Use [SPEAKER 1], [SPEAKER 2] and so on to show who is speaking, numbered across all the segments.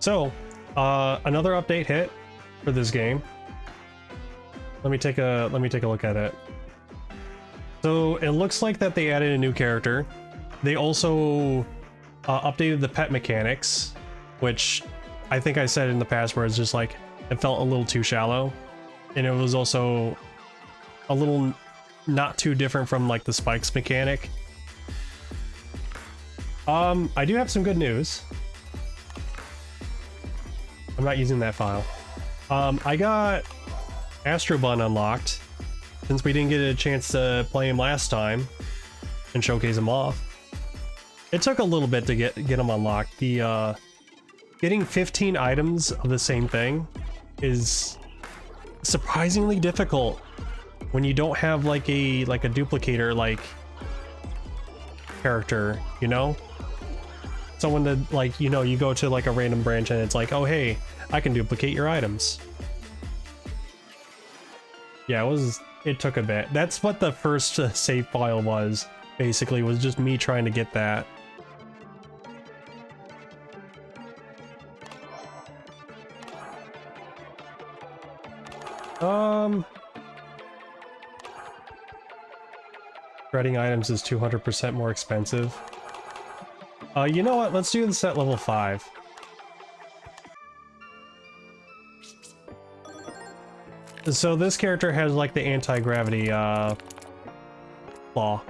[SPEAKER 1] So, another update hit for this game. Let me take a look at it. So it looks like that they added a new character. They also updated the pet mechanics, which I think I said in the past where it's just like it felt a little too shallow, and it was also a little not too different from like the spikes mechanic. I do have some good news. I'm not using that file. I got Astro Bun unlocked, since we didn't get a chance to play him last time and showcase him off. It took a little bit to get him unlocked. The getting 15 items of the same thing is surprisingly difficult when you don't have like a duplicator like character, you know? Someone that, like, you know, you go to like a random branch and it's like, oh hey, I can duplicate your items. Yeah, it took a bit. That's what the first save file was, basically, was just me trying to get that. Shredding items is 200% more expensive. You know what? Let's do this at level 5. So this character has like the anti-gravity claw.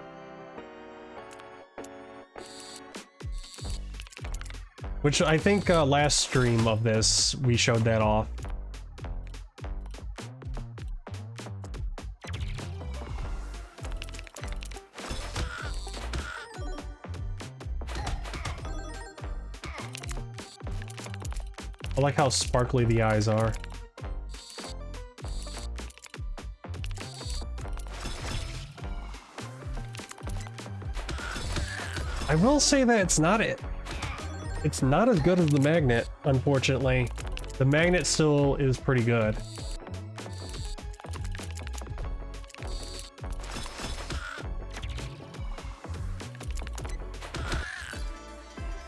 [SPEAKER 1] Which I think last stream of this we showed that off. I like how sparkly the eyes are. I will say that it's not as good as the magnet, unfortunately. The magnet still is pretty good.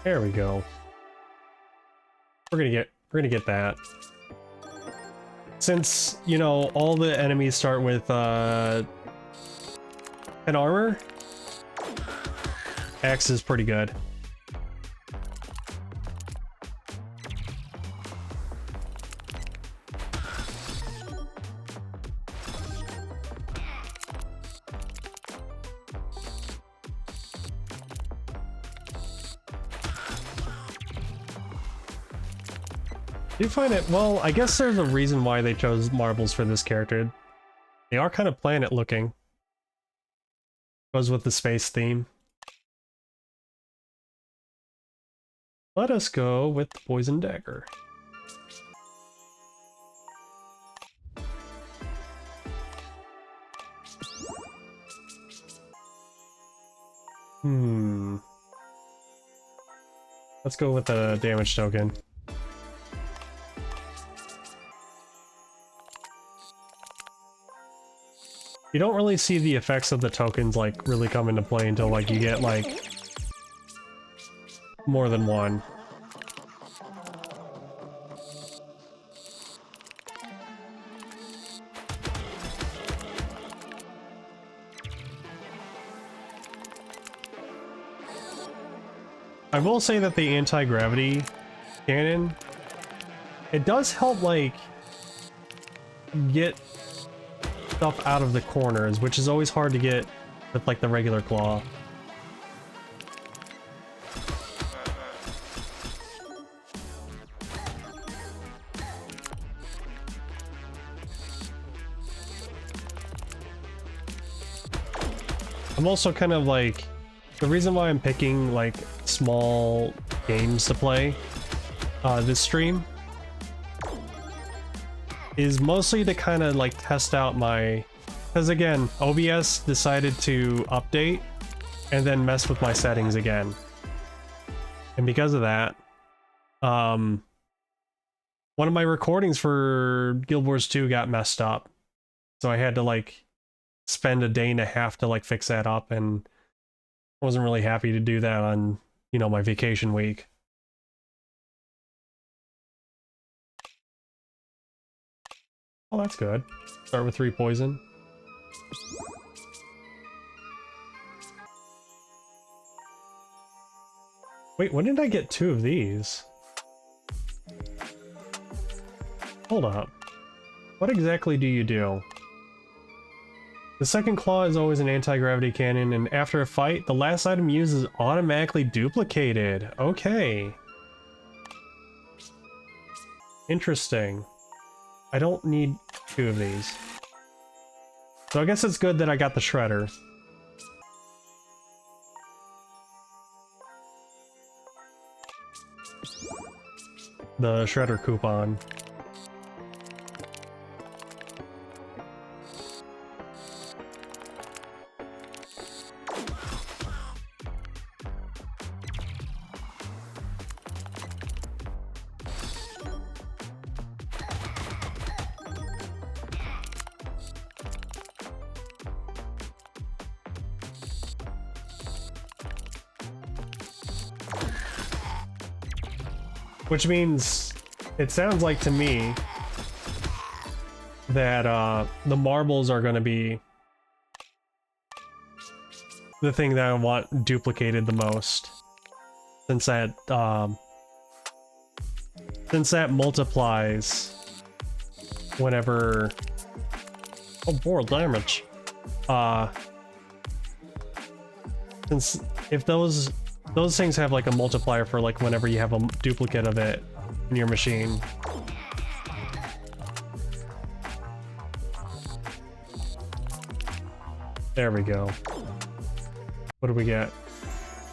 [SPEAKER 1] There we go. We're gonna get that. Since, you know, all the enemies start with an armor, X is pretty good. Do you find it? Well, I guess there's a reason why they chose marbles for this character. They are kind of planet looking. Goes with the space theme. Let us go with the poison dagger. Let's go with the damage token. You don't really see the effects of the tokens like really come into play until like you get like more than one. I will say that the anti-gravity cannon, it does help like get stuff out of the corners, which is always hard to get with like the regular claw. I'm also kind of like, the reason why I'm picking like small games to play this stream is mostly to kind of like test out my, because again, OBS decided to update and then mess with my settings again. And because of that, one of my recordings for Guild Wars 2 got messed up. So I had to like spend a day and a half to like fix that up, and I wasn't really happy to do that on, you know, my vacation week. Oh, that's good. Start with 3 poison. Wait, when did I get 2 of these? Hold up. What exactly do you do? The second claw is always an anti-gravity cannon, and after a fight, the last item used is automatically duplicated. Okay. Interesting. I don't need 2 of these. So I guess it's good that I got the shredder. The shredder coupon. Which means, it sounds like to me that the marbles are going to be the thing that I want duplicated the most, since that multiplies whenever. Oh, more damage. Since if those things have like a multiplier for like whenever you have a duplicate of it in your machine. There we go. What do we get?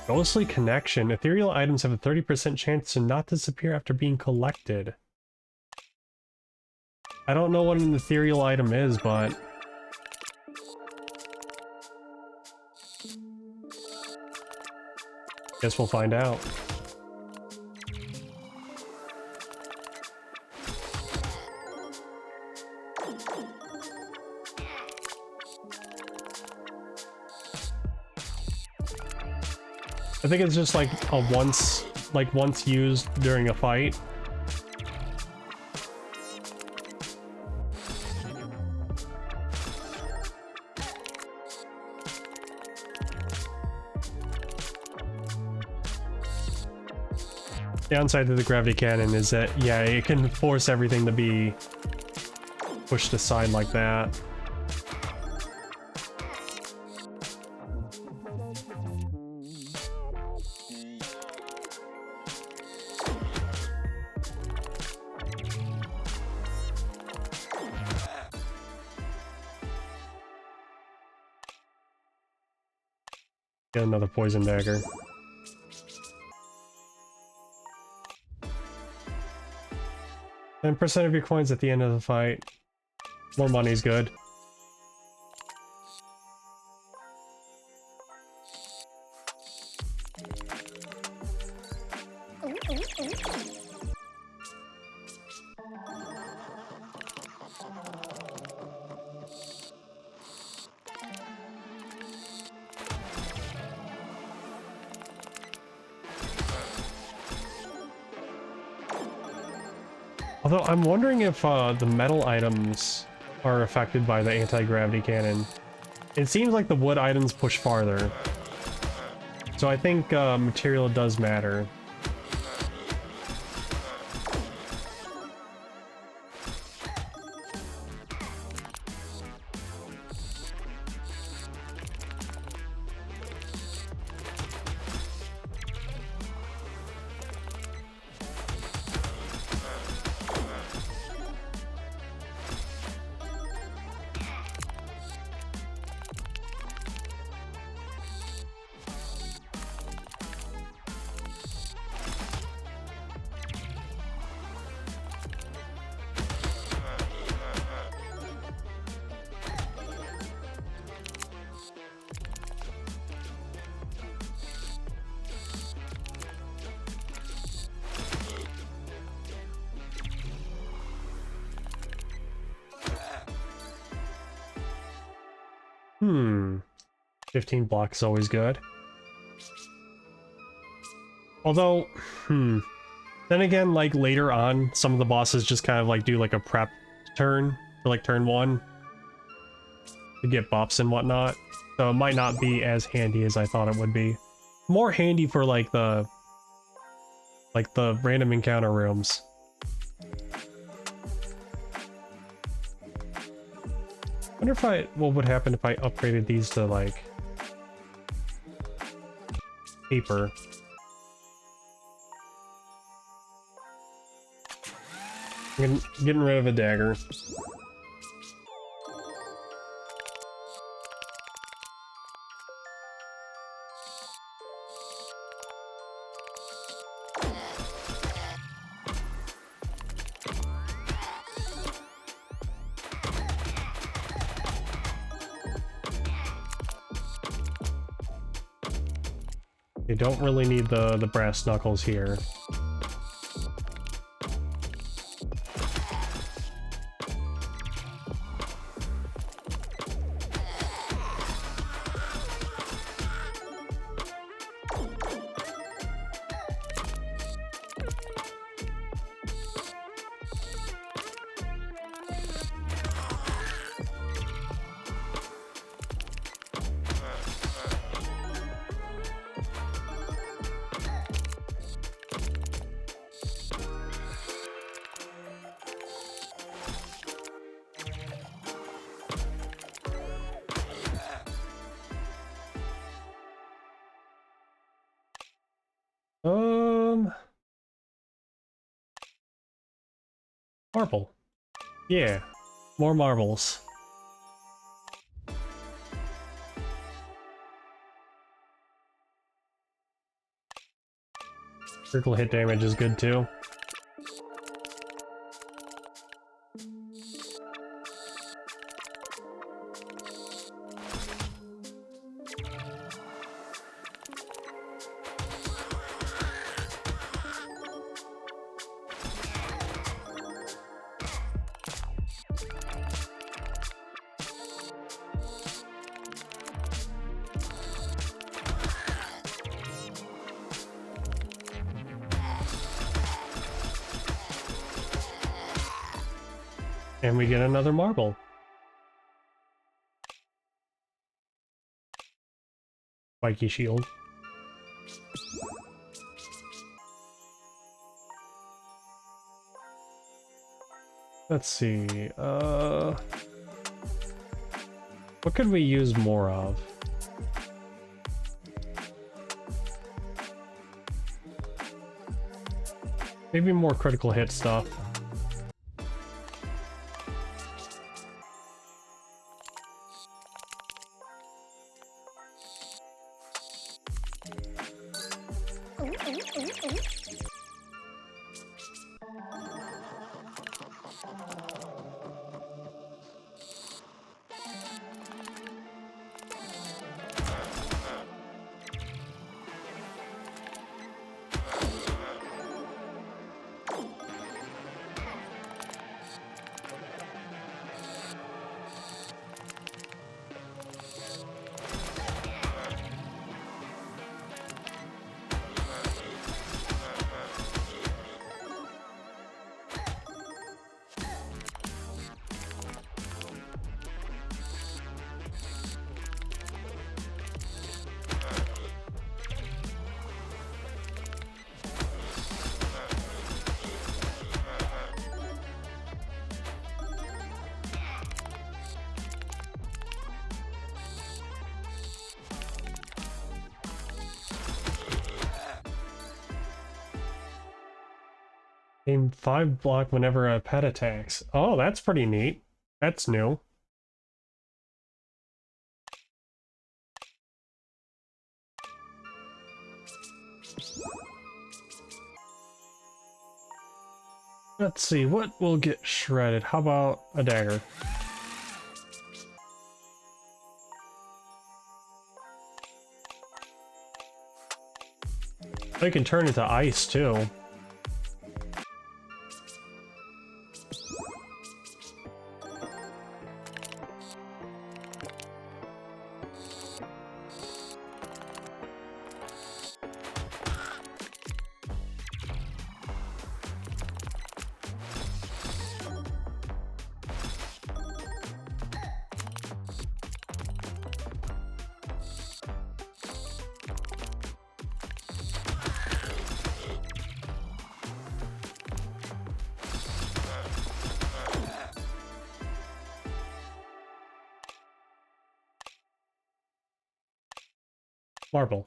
[SPEAKER 1] Ghostly connection. Ethereal items have a 30% chance to not disappear after being collected. I don't know what an ethereal item is, but guess we'll find out. I think it's just like a once used during a fight. Downside to the gravity cannon is that, yeah, it can force everything to be pushed aside like that. Get another poison dagger. %% of your coins at the end of the fight. More money's good. Although I'm wondering if the metal items are affected by the anti-gravity cannon. It seems like the wood items push farther. So I think material does matter. Hmm. 15 blocks is always good. Although, then again, like later on, some of the bosses just kind of like do like a prep turn for like turn 1 to get buffs and whatnot. So it might not be as handy as I thought it would be. More handy for like the random encounter rooms. I wonder what would happen if I upgraded these to like paper. I'm getting rid of a dagger. You don't really need the brass knuckles here. Marble. Yeah, more marbles. Critical hit damage is good too. And we get another marble. Spiky shield. Let's see, what could we use more of? Maybe more critical hit stuff. Aim 5 block whenever a pet attacks. Oh, that's pretty neat. That's new. Let's see, what will get shredded? How about a dagger? They can turn into ice too. Marble.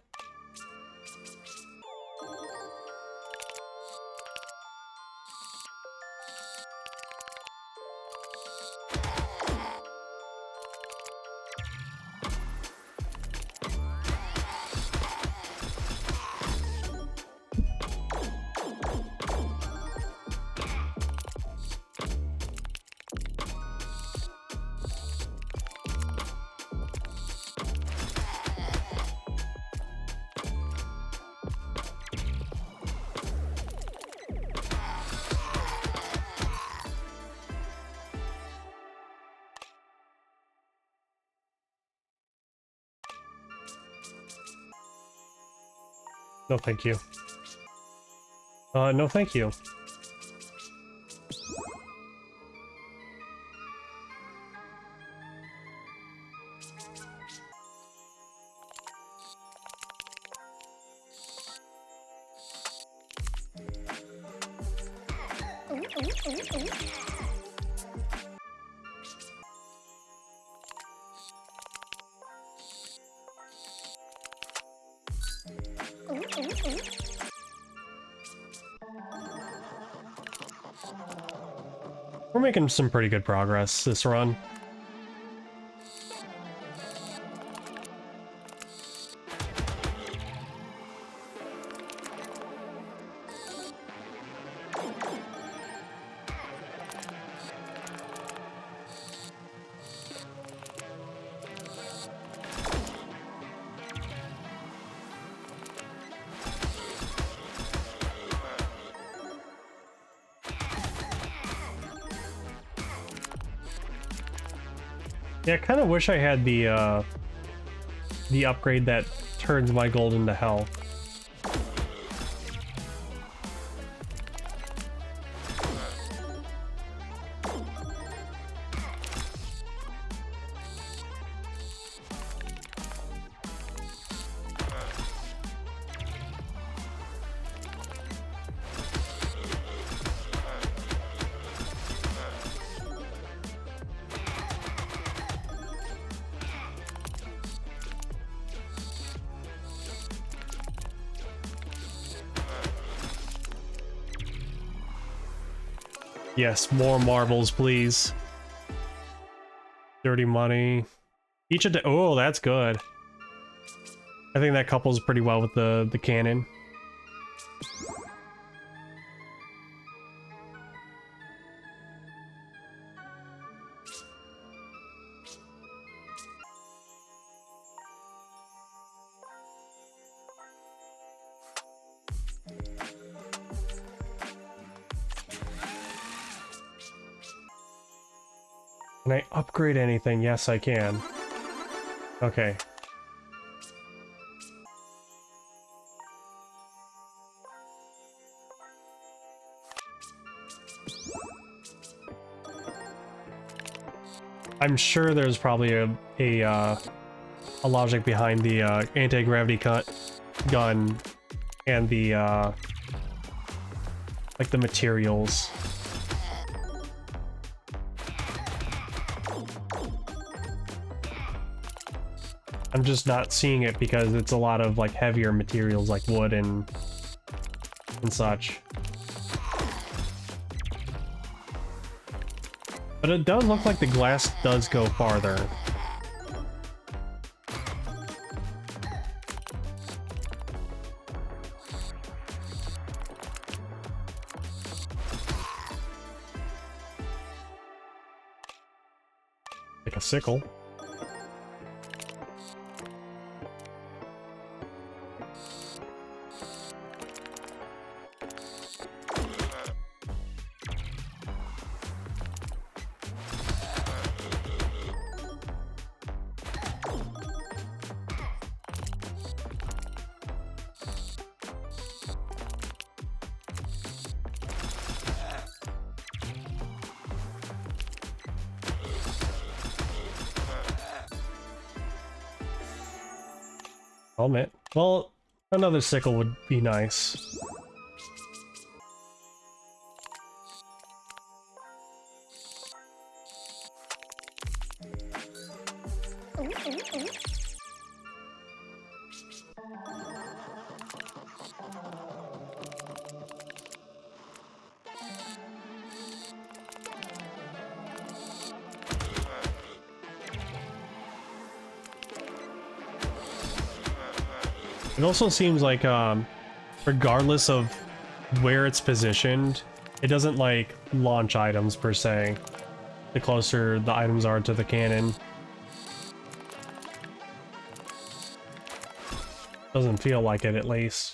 [SPEAKER 1] No, thank you. No, thank you. We're making some pretty good progress this run. Yeah, I kind of wish I had the upgrade that turns my gold into hell. Yes, more marbles, please. Dirty money. Each a day. Oh, that's good. I think that couples pretty well with the cannon. Can I upgrade anything? Yes, I can. Okay. I'm sure there's probably a logic behind the anti-gravity gun and the like the materials. I'm just not seeing it because it's a lot of like heavier materials like wood and such. But it does look like the glass does go farther. Like a sickle. Helmet. Well, another sickle would be nice. It also seems like, regardless of where it's positioned, it doesn't like launch items per se. The closer the items are to the cannon. Doesn't feel like it, at least.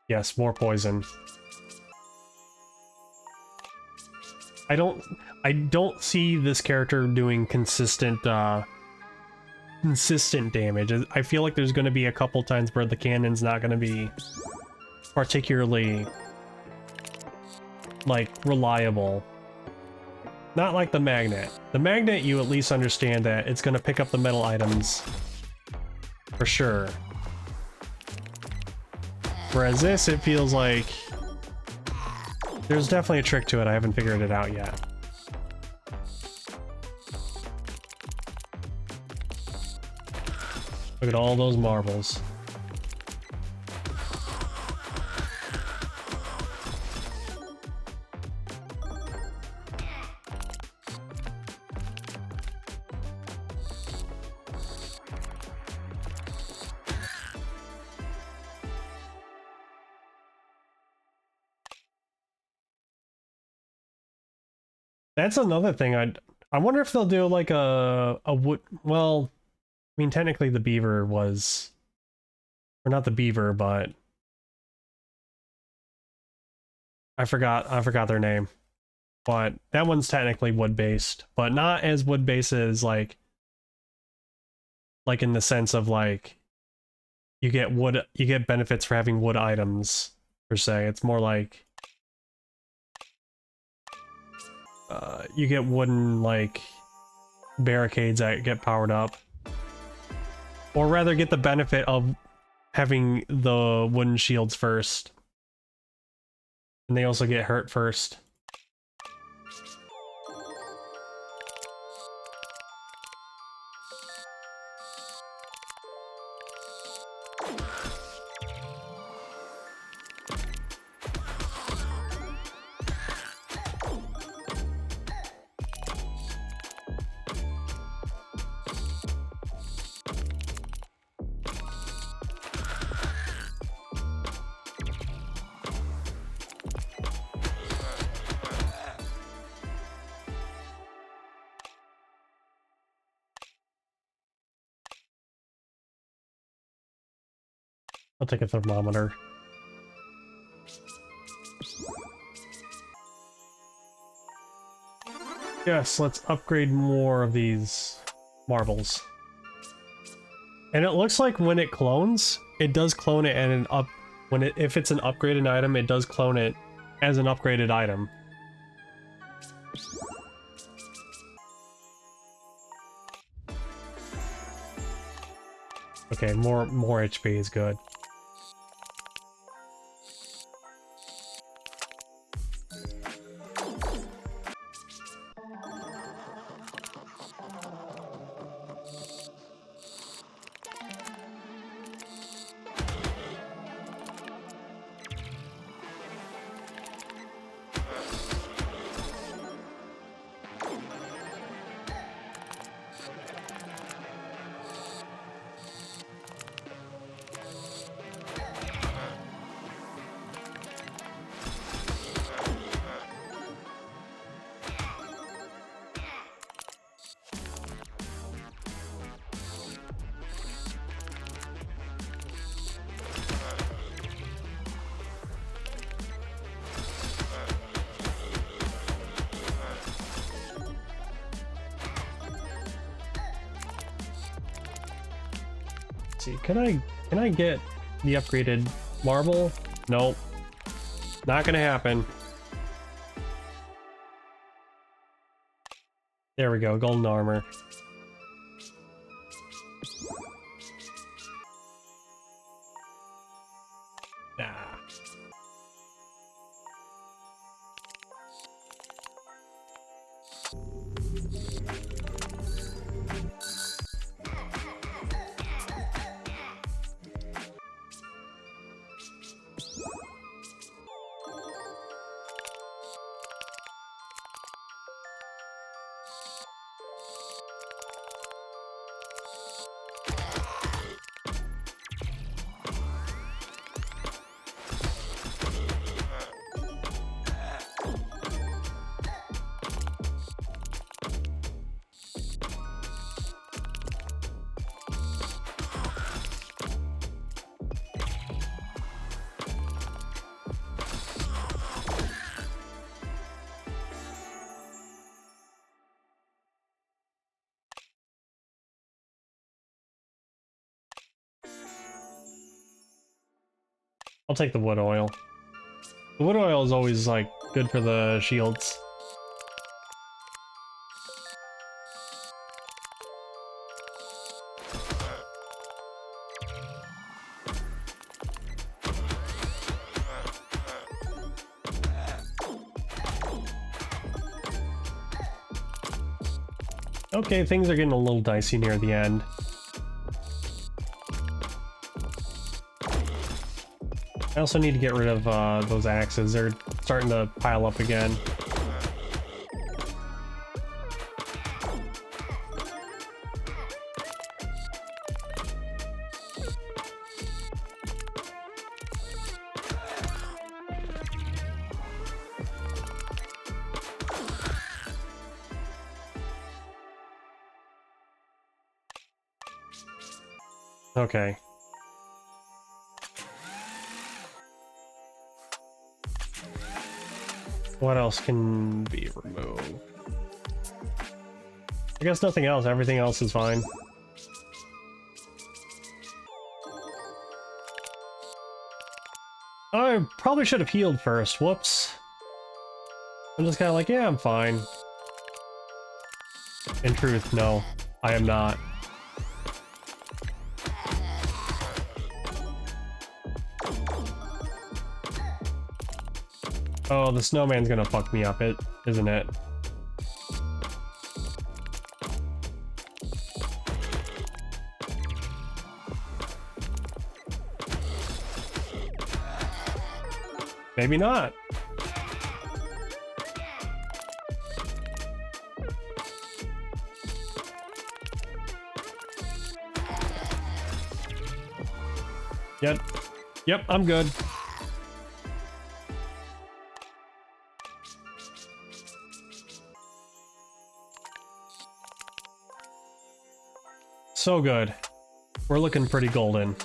[SPEAKER 1] Yes, more poison. I don't see this character doing consistent damage. I feel like there's going to be a couple times where the cannon's not going to be particularly like reliable. Not like the magnet. The magnet, you at least understand that it's going to pick up the metal items for sure. Whereas this, it feels like there's definitely a trick to it. I haven't figured it out yet. Look at all those marbles. That's another thing. I wonder if they'll do like a wood. Well, I mean, technically the beaver was, or not the beaver, but I forgot their name. But that one's technically wood based, but not as wood based as like in the sense of like you get benefits for having wood items per se. It's more like you get wooden, like, barricades that get powered up. Or rather get the benefit of having the wooden shields first. And they also get hurt first. I'll take a thermometer. Yes, let's upgrade more of these marbles. And it looks like when it clones, it does clone it and if it's an upgraded item, it does clone it as an upgraded item. Okay, more HP is good. See, can I get the upgraded marble? Nope. Not gonna happen. There we go, golden armor. Nah. I'll take the wood oil. The wood oil is always, like, good for the shields. Okay, things are getting a little dicey near the end. I also need to get rid of those axes. They're starting to pile up again. Okay. What else can be removed? I guess nothing else. Everything else is fine. I probably should have healed first. Whoops. I'm just kind of like, yeah, I'm fine. In truth, no, I am not. Oh, the snowman's gonna fuck me up, isn't it? Maybe not. Yep, I'm good. So good. We're looking pretty golden.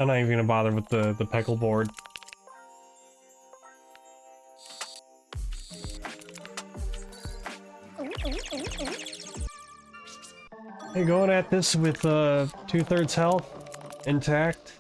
[SPEAKER 1] I'm not even gonna bother with the peckle board. Hey, going at this with 2/3 health intact.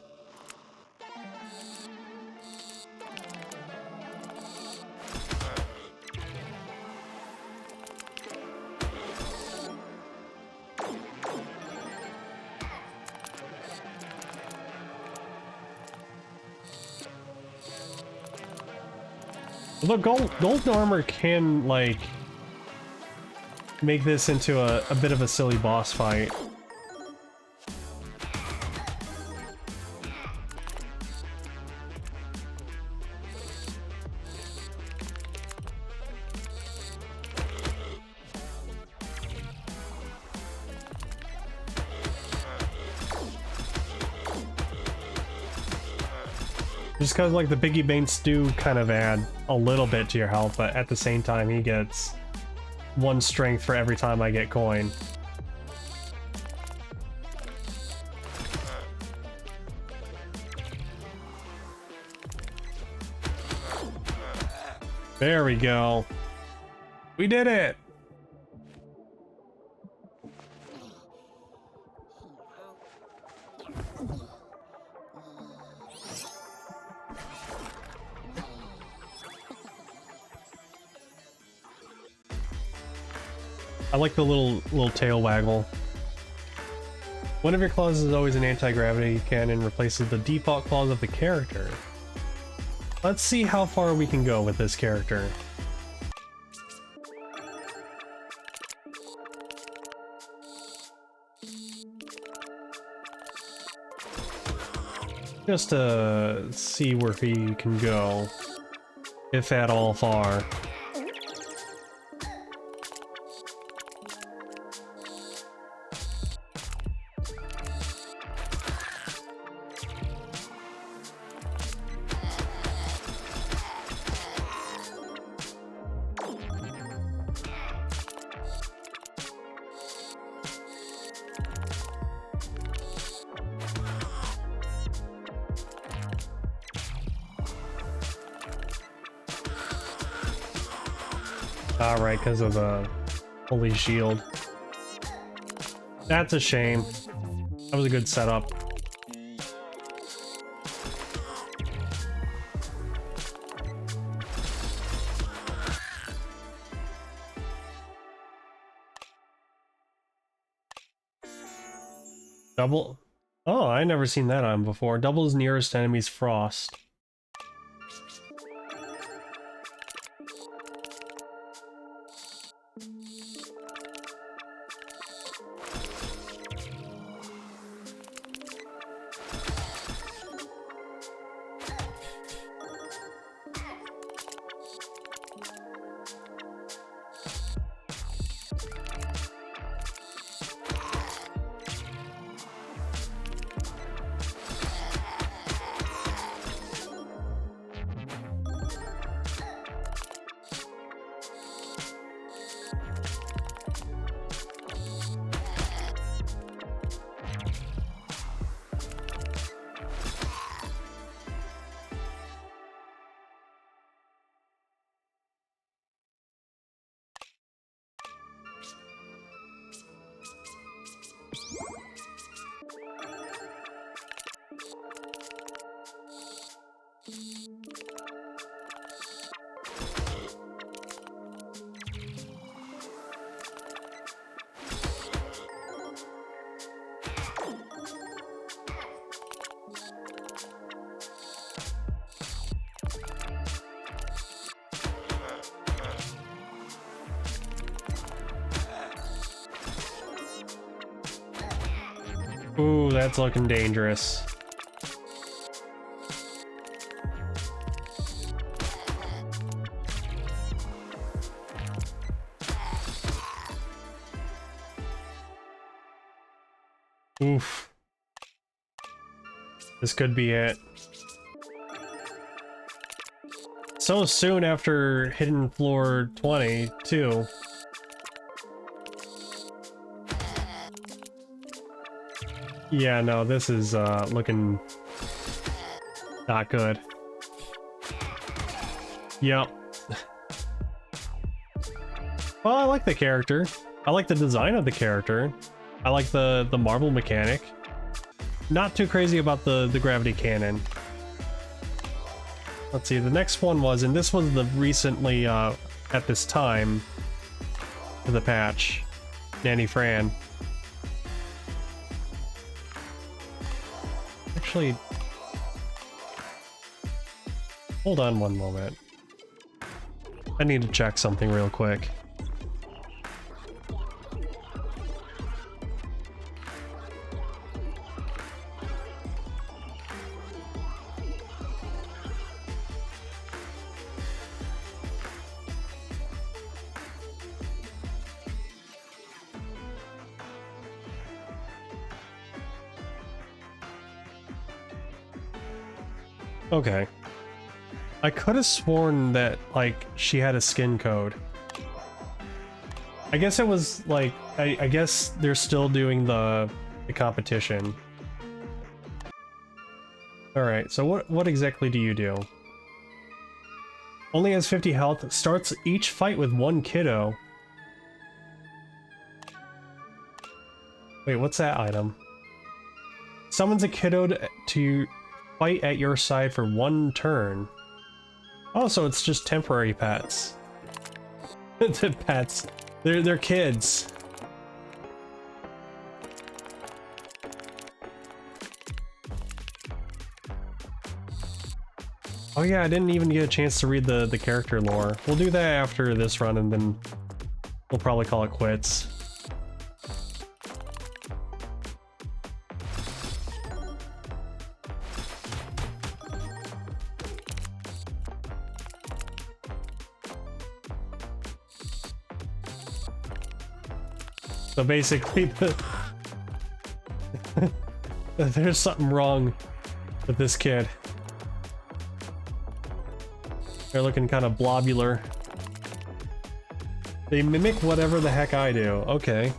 [SPEAKER 1] Look, gold armor can, like, make this into a bit of a silly boss fight. Just because, like, the Biggie Baits do kind of add a little bit to your health, but at the same time, he gets 1 strength for every time I get coin. There we go. We did it! I like the little tail waggle. One of your claws is always an anti-gravity cannon, replaces the default claws of the character. Let's see how far we can go with this character. Just to see where he can go, if at all far. Alright, because of the holy shield. That's a shame. That was a good setup. Double? Oh, I never seen that on before. Doubles nearest enemy's frost. Ooh, that's looking dangerous. Oof. This could be it. So soon after hitting floor 20, too. Yeah, no, this is looking not good. Yep. Well, I like the character. I like the design of the character. I like the marble mechanic. Not too crazy about the gravity cannon. Let's see, the next one was, and this was the recently, at this time, for the patch, Nanny Fran. Actually, hold on one moment. I need to check something real quick. Okay. I could have sworn that, like, she had a skin code. I guess it was, like, I guess they're still doing the competition. Alright, so what exactly do you do? Only has 50 health, starts each fight with one kiddo. Wait, what's that item? Summons a kiddo to fight at your side for 1 turn. Oh, so it's just temporary pets. The pets. They're kids. Oh yeah, I didn't even get a chance to read the character lore. We'll do that after this run, and then we'll probably call it quits. So basically, there's something wrong with this kid. They're looking kind of blobular. They mimic whatever the heck I do. Okay.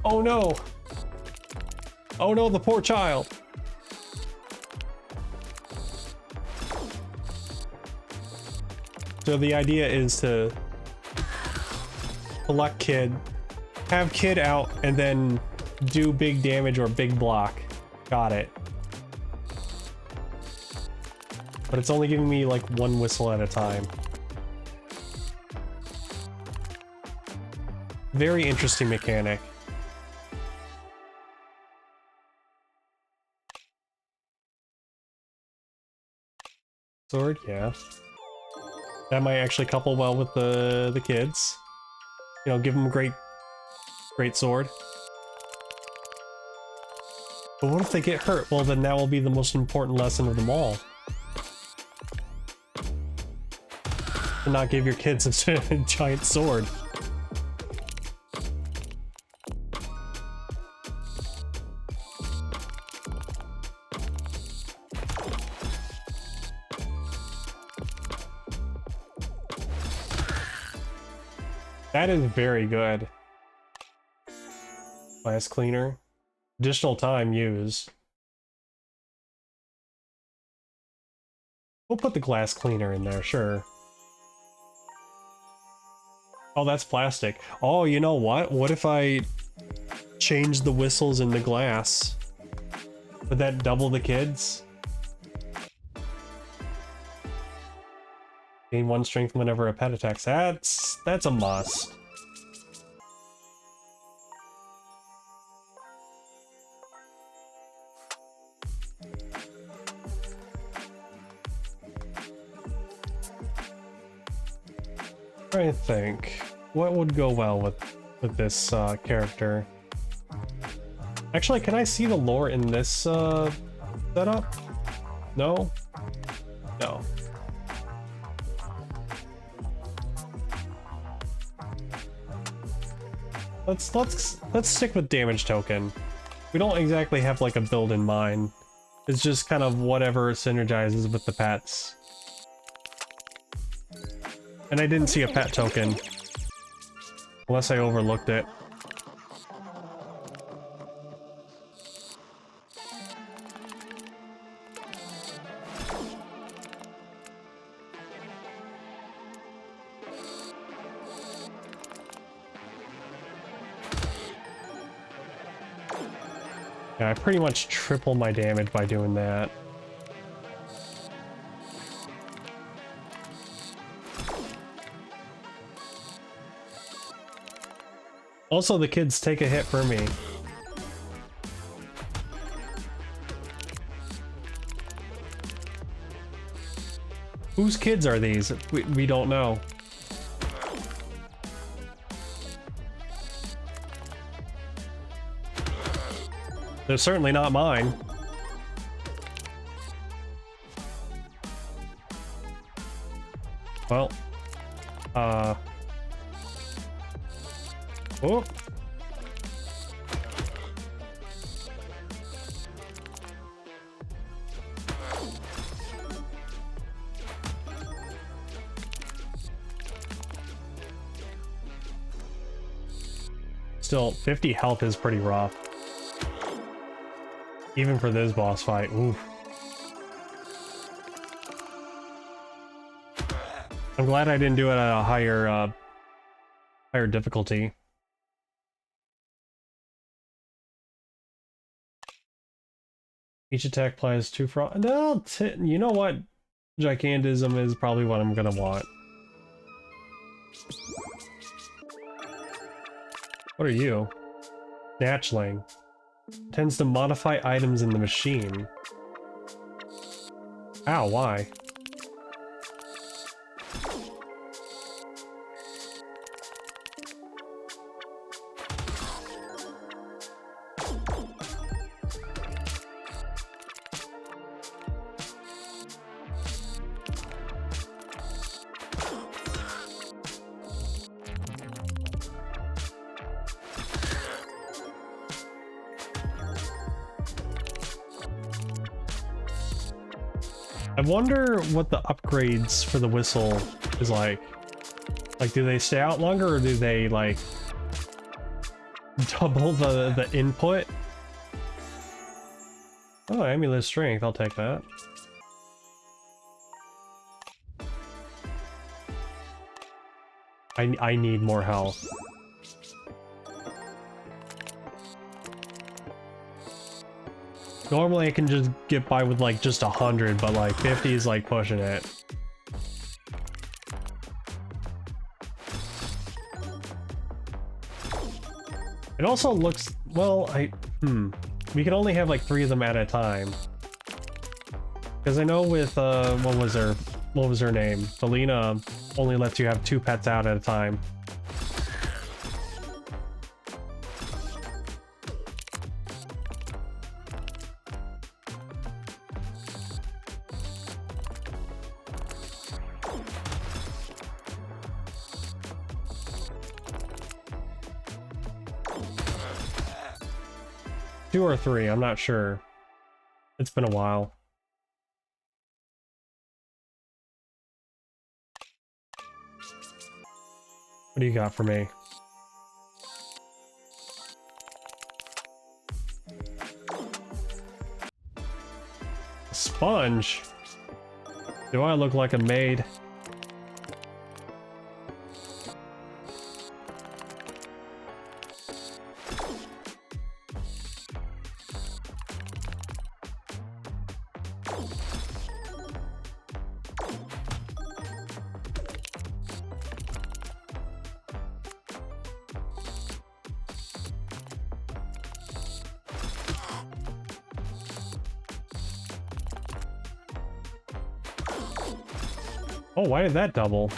[SPEAKER 1] Oh no! Oh no, the poor child! So the idea is to collect kid, have kid out, and then do big damage or big block. Got it. But it's only giving me like one whistle at a time. Very interesting mechanic. Sword, yeah. That might actually couple well with the kids. You know, give them a great sword. But what if they get hurt? Well, then that will be the most important lesson of them all. To not give your kids a giant sword. That is very good. Glass cleaner. Additional time used. We'll put the glass cleaner in there, sure. Oh, that's plastic. Oh, you know what? What if I change the whistles into glass? Would that double the kids? Gain 1 strength whenever a pet attacks. That's a must. I think what would go well with this character. Actually, can I see the lore in this setup? No? No. Let's stick with damage token. We don't exactly have like a build in mind. It's just kind of whatever synergizes with the pets. And I didn't see a pet token. Unless I overlooked it. Yeah, I pretty much triple my damage by doing that. Also, the kids take a hit for me. Whose kids are these? We don't know. They're certainly not mine. Well, oh. Still, 50 health is pretty rough. Even for this boss fight, oof. I'm glad I didn't do it at a higher difficulty. Each attack applies 2 frost. No, you know what? Gigantism is probably what I'm gonna want. What are you? Snatchling. Tends to modify items in the machine. Ow, why? I wonder what the upgrades for the whistle is like. Like, do they stay out longer or do they, like, double the input? Oh, amulet strength, I'll take that. I need more health. Normally I can just get by with like just 100, but like 50 is like pushing it. It also looks, well, we can only have like 3 of them at a time. Because I know with, what was her name? Felina only lets you have 2 pets out at a time. Two or 3, I'm not sure. It's been a while. What do you got for me? A sponge? Do I look like a maid? Oh, why did that double?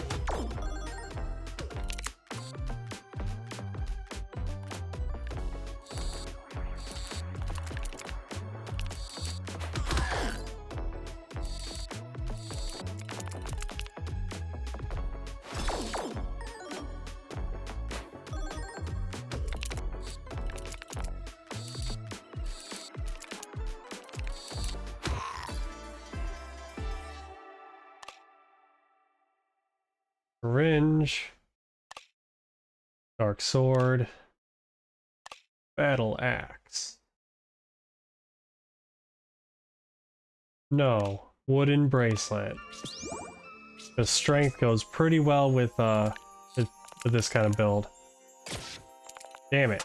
[SPEAKER 1] Syringe, dark sword, battle axe. No, wooden bracelet. The strength goes pretty well with this kind of build. Damn it.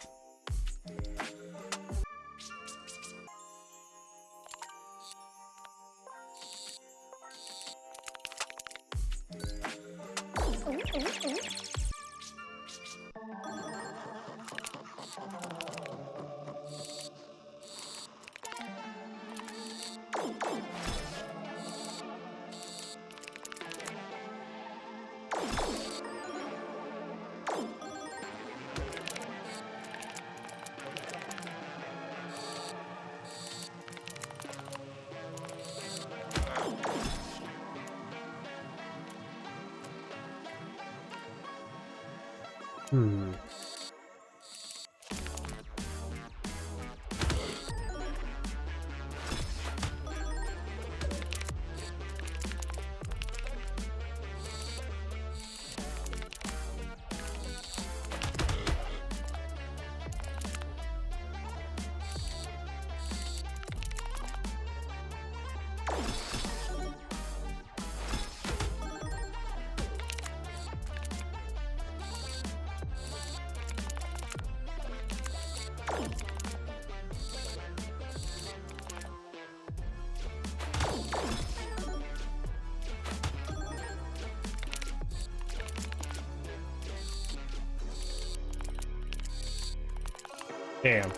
[SPEAKER 1] Damn.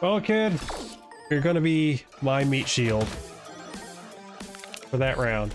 [SPEAKER 1] Well, kid, you're gonna be my meat shield for that round.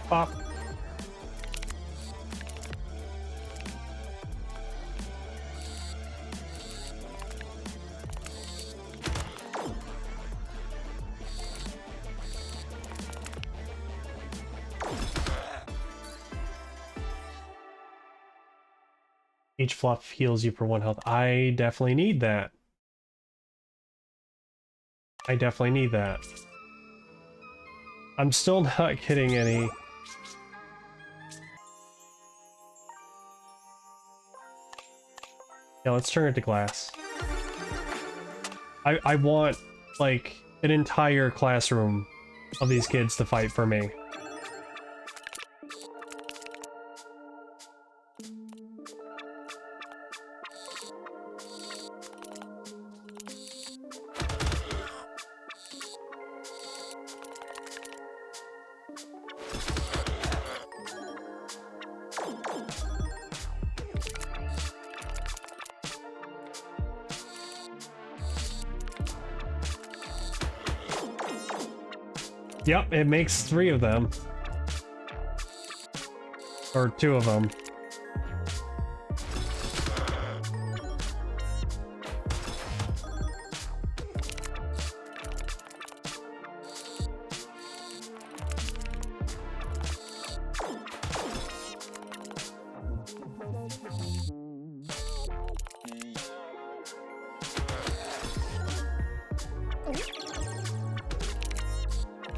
[SPEAKER 1] Pop. Each fluff heals you for 1 health. I definitely need that. I definitely need that. I'm still not getting any. Yeah, let's turn it to glass. I want, like, an entire classroom of these kids to fight for me. Yep, it makes 3 of them. Or 2 of them.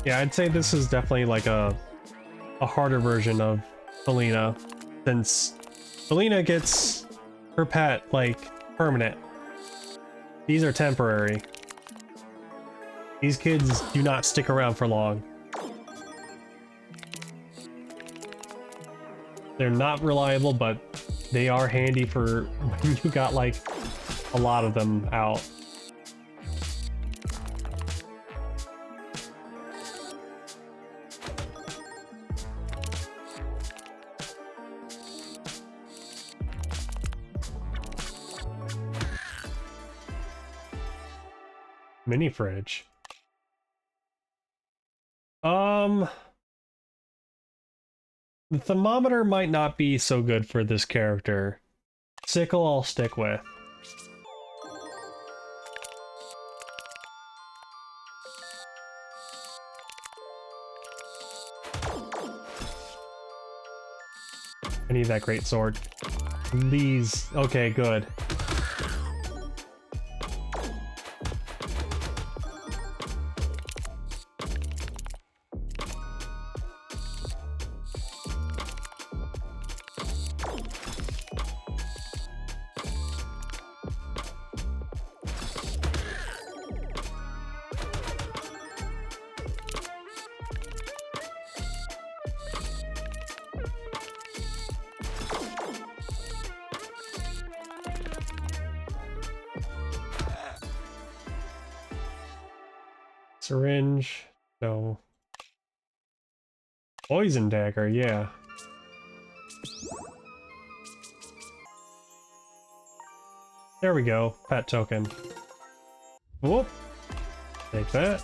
[SPEAKER 1] Yeah, I'd say this is definitely like a harder version of Felina, since Felina gets her pet, like, permanent. These are temporary. These kids do not stick around for long. They're not reliable, but they are handy for when you got, like, a lot of them out. Mini fridge. The thermometer might not be so good for this character. Sickle I'll stick with. I need that great sword. These, okay, good. Syringe, no. Poison dagger, yeah. There we go, pet token. Whoop. Take that.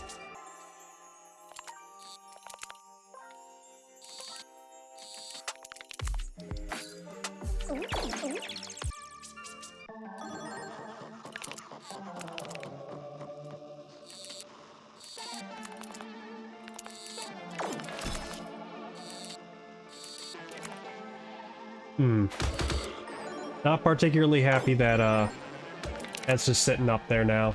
[SPEAKER 1] Not particularly happy that, that's just sitting up there now.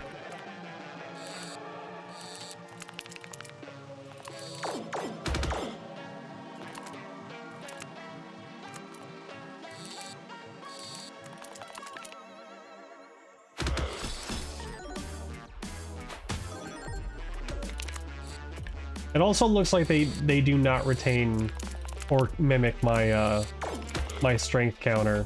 [SPEAKER 1] It also looks like they do not retain or mimic my my strength counter.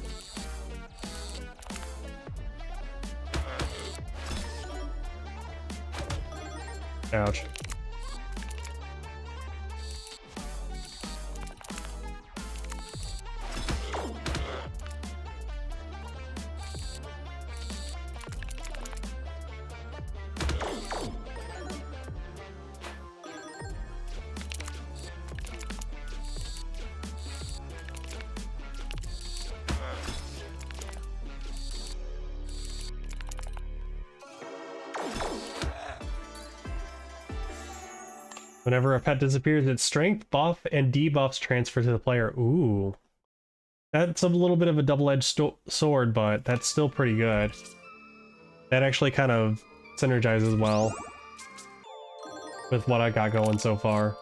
[SPEAKER 1] Ouch. Whenever a pet disappears, its strength buff and debuffs transfer to the player. Ooh. That's a little bit of a double-edged sword, but that's still pretty good. That actually kind of synergizes well with what I got going so far.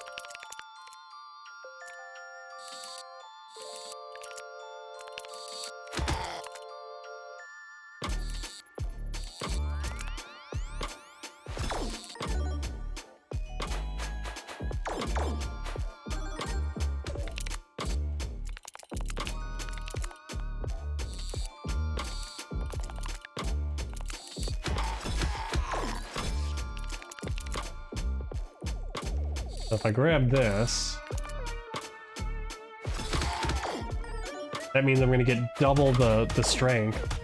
[SPEAKER 1] So if I grab this, that means I'm going to get double the strength.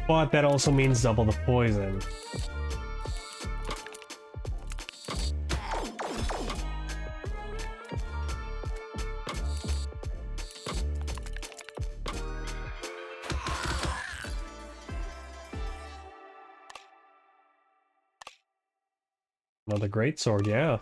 [SPEAKER 1] But that also means double the poison. Another greatsword, yeah.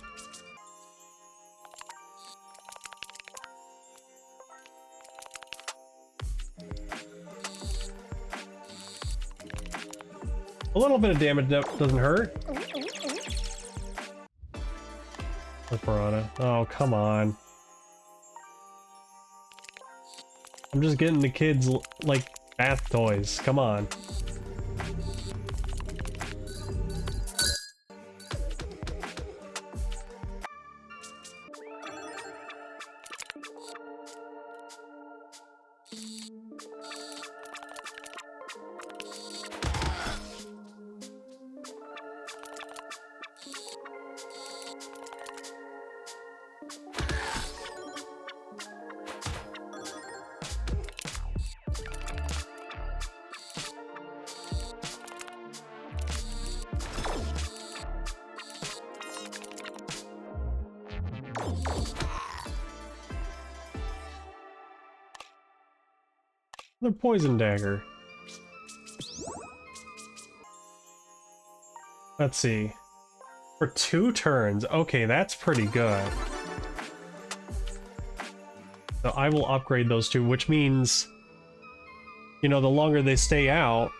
[SPEAKER 1] A little bit of damage doesn't hurt. The piranha. Oh, come on. I'm just getting the kids, like, bath toys. Come on. Another poison dagger. Let's see. For 2 turns. Okay, that's pretty good. So I will upgrade those 2, which means, you know, the longer they stay out,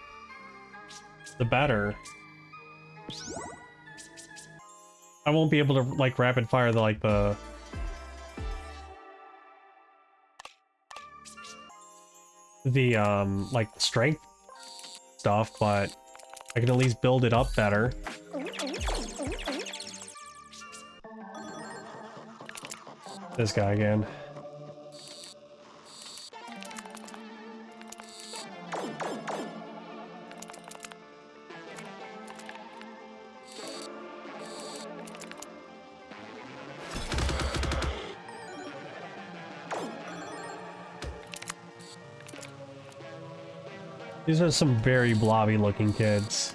[SPEAKER 1] the better. I won't be able to, like, rapid fire the, like, like, strength stuff, but I can at least build it up better. This guy again. These are some very blobby looking kids.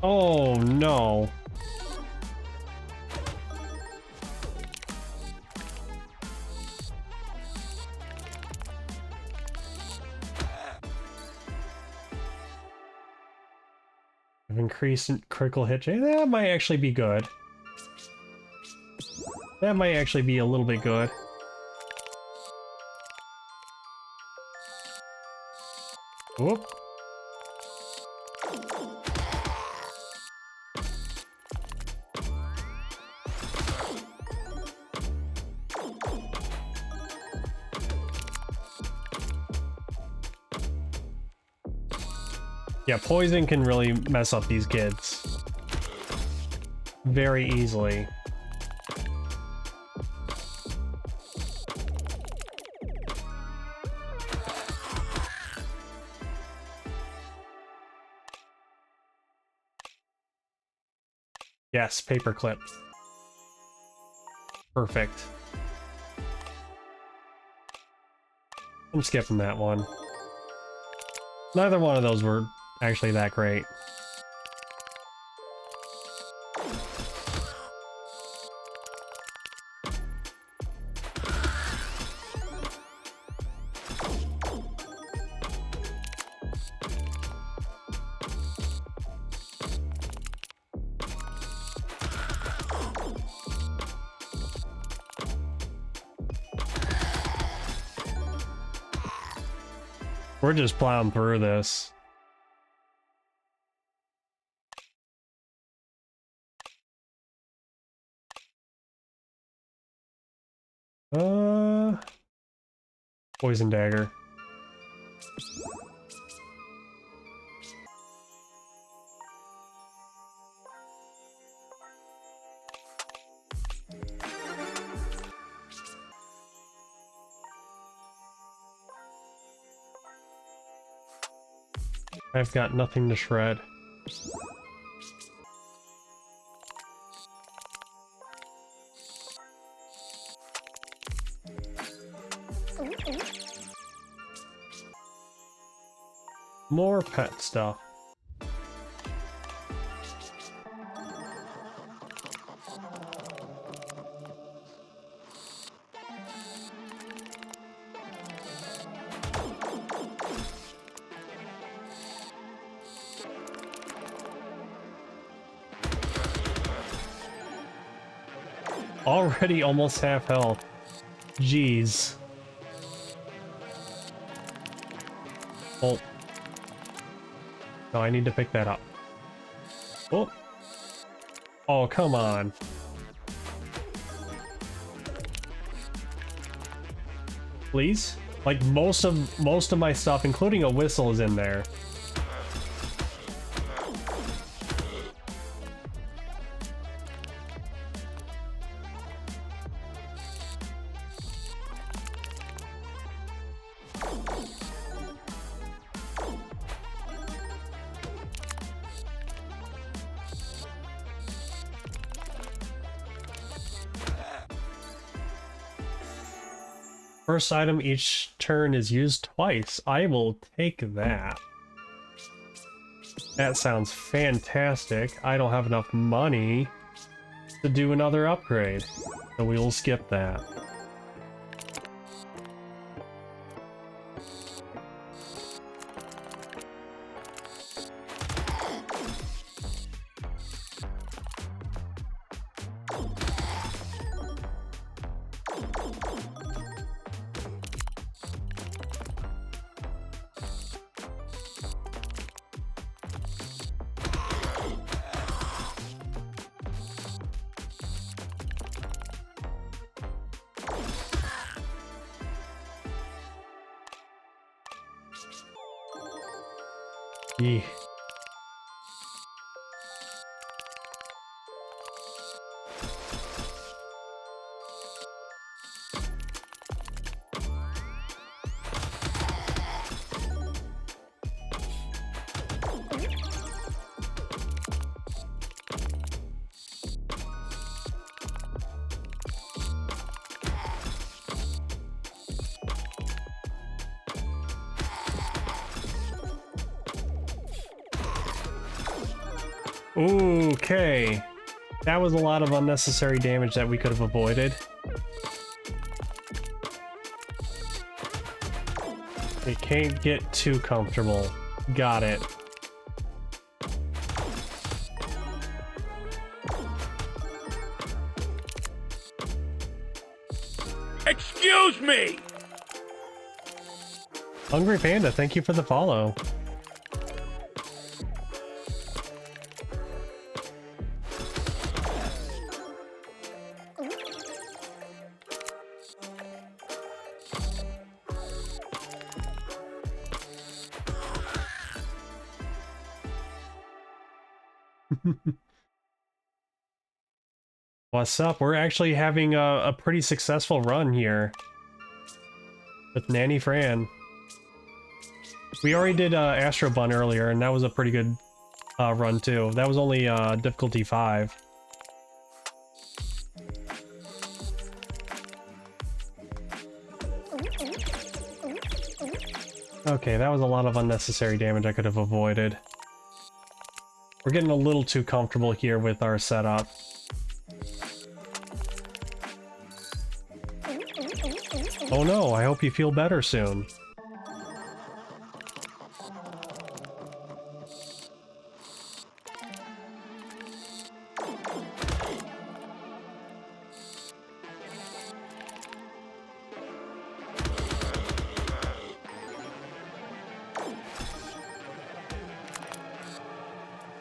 [SPEAKER 1] Oh no. Increased critical hit chance. That might actually be good. That might actually be a little bit good. Whoop. Yeah, poison can really mess up these kids very easily. Yes, paperclip. Perfect. I'm skipping that one. Neither one of those were actually that great. We're just plowing through this. Poison dagger. I've got nothing to shred. More pet stuff. Already almost half health. Jeez. Oh. No, I need to pick that up. Oh. Oh, come on. Please? Like most of my stuff, including a whistle, is in there. First item each turn is used twice. I will take that. That sounds fantastic. I don't have enough money to do another upgrade, so we will skip that. Yeah. Okay. That was a lot of unnecessary damage that we could have avoided. It can't get too comfortable. Got it.
[SPEAKER 2] Excuse me!
[SPEAKER 1] Hungry Panda, thank you for the follow. What's up? We're actually having a pretty successful run here with Nanny Fran. We already did Astro Bun earlier, and that was a pretty good run too. That was only difficulty 5. Okay, that was a lot of unnecessary damage I could have avoided. We're getting a little too comfortable here with our setup. Oh no, I hope you feel better soon.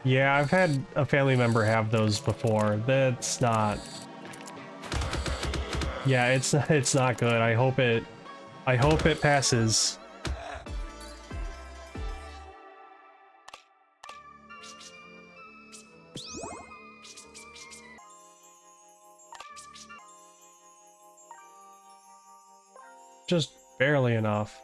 [SPEAKER 1] Yeah, I've had a family member have those before. That's not... Yeah, it's not good. I hope it passes. Just barely enough.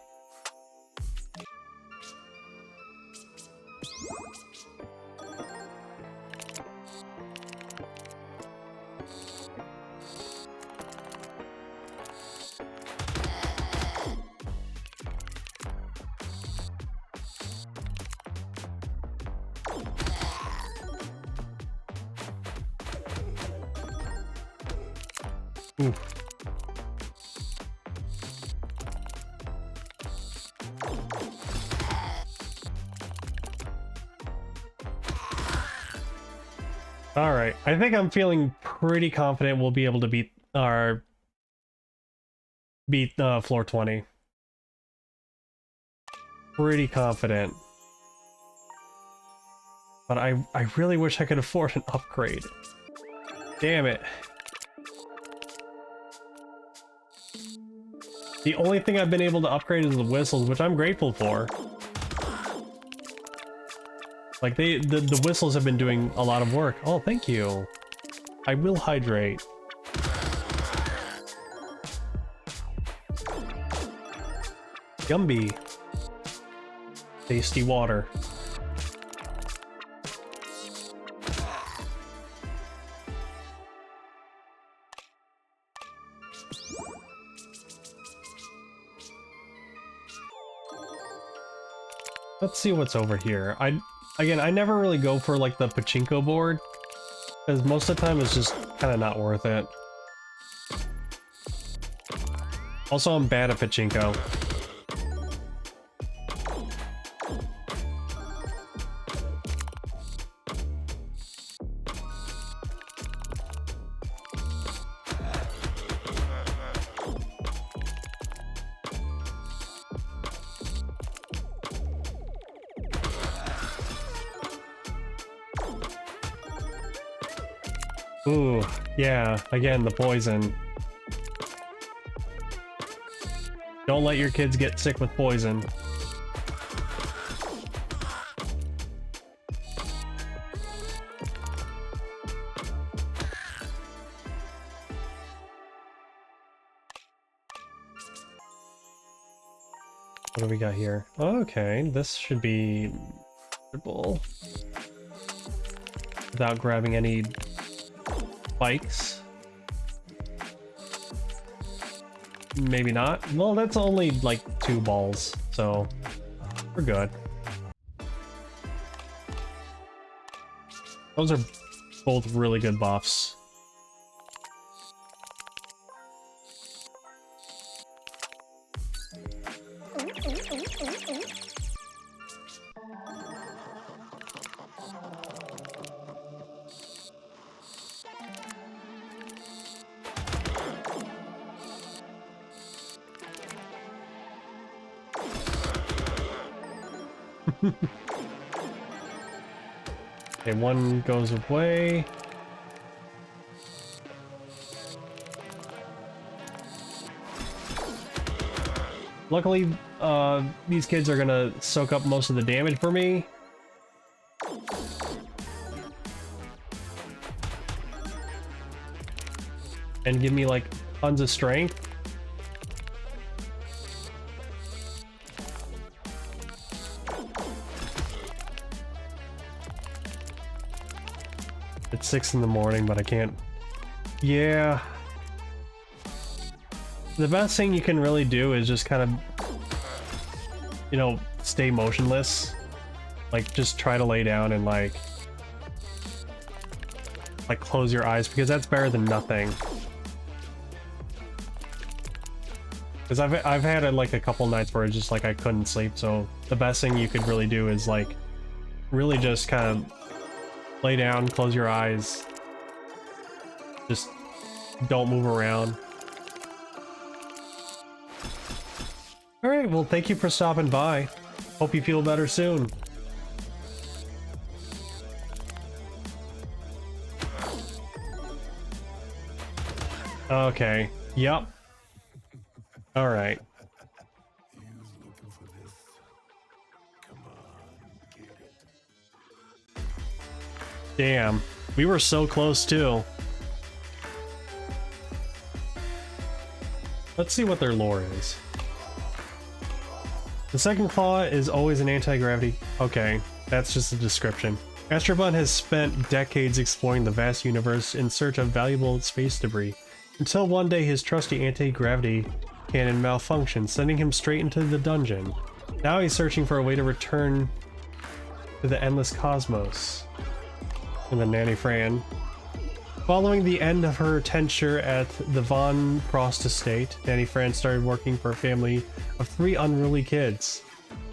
[SPEAKER 1] Oof. Alright, I think I'm feeling pretty confident we'll be able to beat floor 20. Pretty confident. But I really wish I could afford an upgrade. Damn it. The only thing I've been able to upgrade is the whistles, which I'm grateful for. Like, the whistles have been doing a lot of work. Oh, thank you. I will hydrate. Gumby. Tasty water. Let's see what's over here. Again, I never really go for like the pachinko board, because most of the time it's just kind of not worth it. Also, I'm bad at pachinko. Ooh, yeah, again, the poison. Don't let your kids get sick with poison. What do we got here? Okay, this should be manageable without grabbing any spikes. Maybe not. Well, that's only like 2 balls, so we're good. Those are both really good buffs. Okay, one goes away. Luckily, these kids are gonna soak up most of the damage for me. And give me, like, tons of strength. It's 6 in the morning, but I can't... Yeah... The best thing you can really do is just kind of, you know, stay motionless. Like, just try to lay down and, like close your eyes, because that's better than nothing. Because I've had like a couple nights where it's just like I couldn't sleep, so the best thing you could really do is like really just kind of lay down, close your eyes, just don't move around. Alright, well, thank you for stopping by. Hope you feel better soon. Okay, yep. Alright. Damn, we were so close too. Let's see what their lore is. The second claw is always an anti-gravity. Okay, that's just a description. Astrobot has spent decades exploring the vast universe in search of valuable space debris, until one day his trusty anti-gravity cannon malfunctioned, sending him straight into the dungeon. Now he's searching for a way to return to the endless cosmos. And then Nanny Fran. Following the end of her tenure at the Von Frost estate, Nanny Fran started working for a family of 3 unruly kids.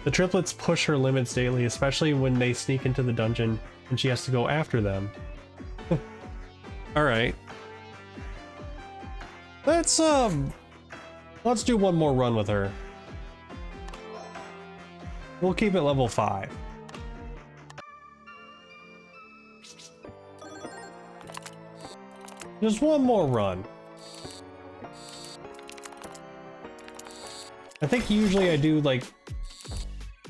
[SPEAKER 1] The triplets push her limits daily, especially when they sneak into the dungeon and she has to go after them. Alright. Let's do one more run with her. We'll keep it level 5. Just one more run. I think usually I do like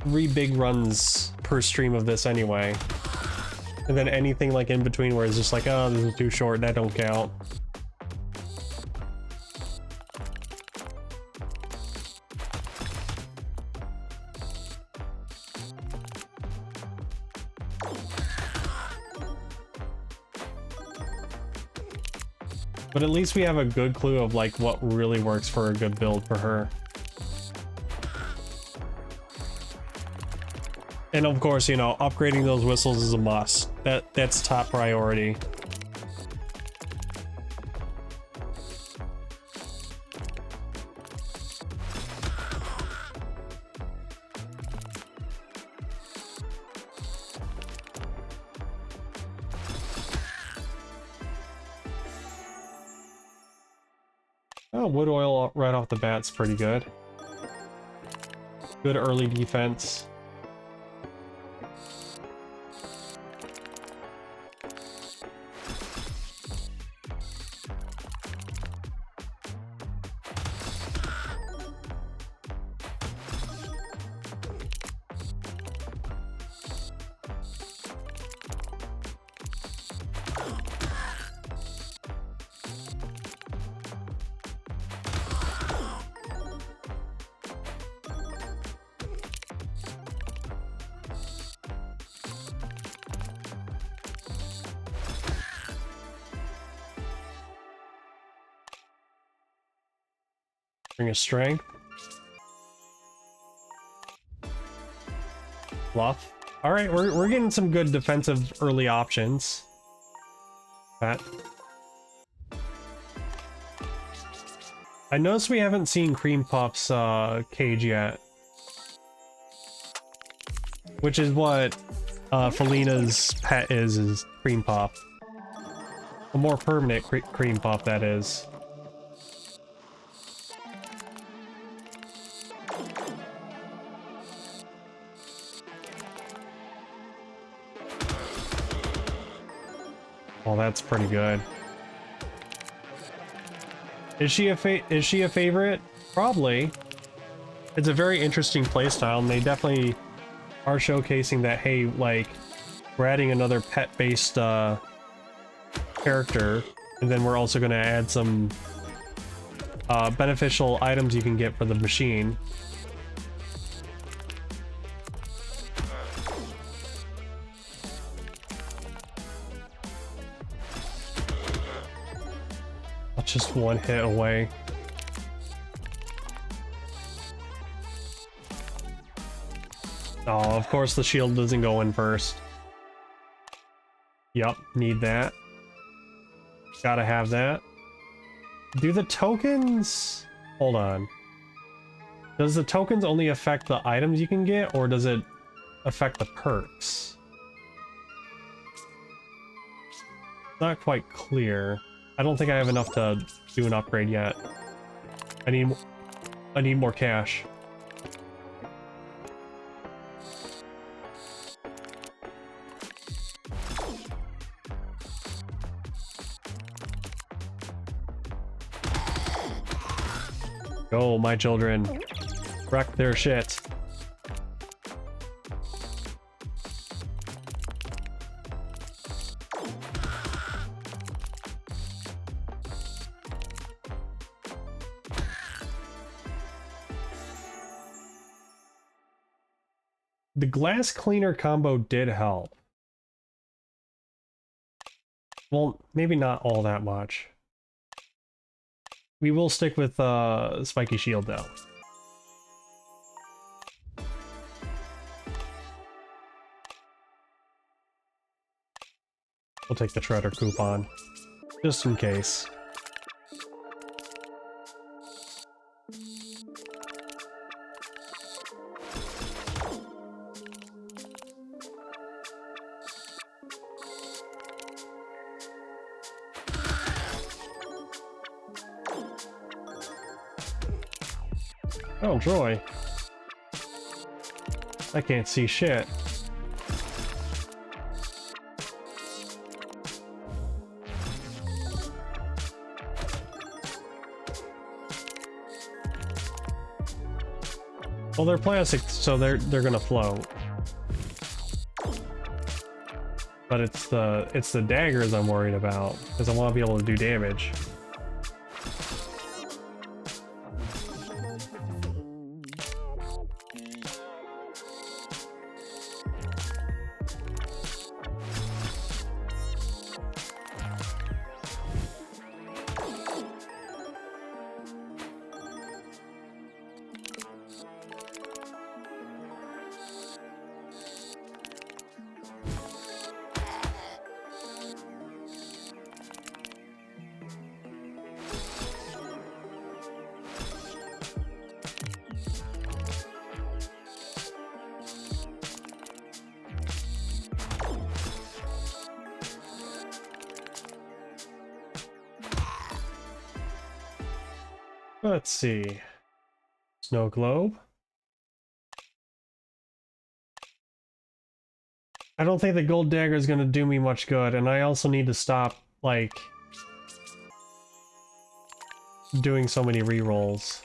[SPEAKER 1] 3 big runs per stream of this anyway. And then anything like in between where it's just like, oh, this is too short, that don't count. But at least we have a good clue of like what really works for a good build for her. And of course, you know, upgrading those whistles is a must. That's top priority. Oh, wood oil right off the bat's pretty good. Good early defense. Bring a strength. Bluff. Alright, we're getting some good defensive early options. That. I noticed we haven't seen Cream Puff's cage yet. Which is what Felina's pet is Cream Puff. A more permanent Cream Puff, that is. Well, that's pretty good. Is she a favorite? Probably. It's a very interesting playstyle, and they definitely are showcasing that, hey, like, we're adding another pet-based character, and then we're also going to add some beneficial items you can get for the machine. Just one hit away. Oh, of course the shield doesn't go in first. Yup, need that. Gotta have that. Do the tokens... Hold on. Does the tokens only affect the items you can get, or does it affect the perks? Not quite clear. I don't think I have enough to do an upgrade yet. I need more cash. Go, my children. Wreck their shit. The glass cleaner combo did help. Well, maybe not all that much. We will stick with Spiky Shield though. We'll take the Shredder coupon, just in case. Oh, joy. I can't see shit. Well, they're plastic, so they're gonna float. But it's the daggers I'm worried about, because I want to be able to do damage. Let's see. Snow globe. I don't think the gold dagger is going to do me much good, and I also need to stop, like, doing so many rerolls.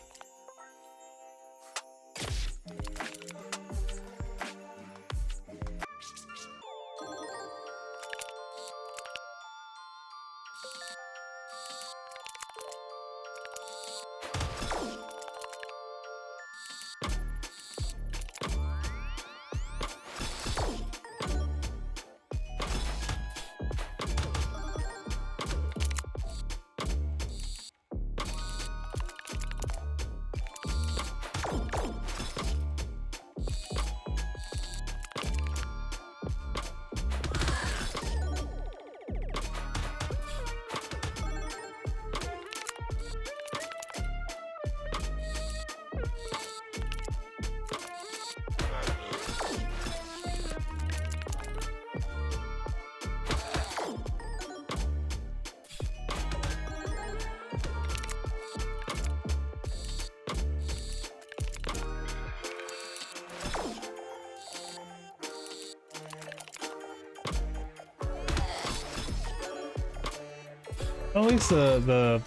[SPEAKER 1] At least the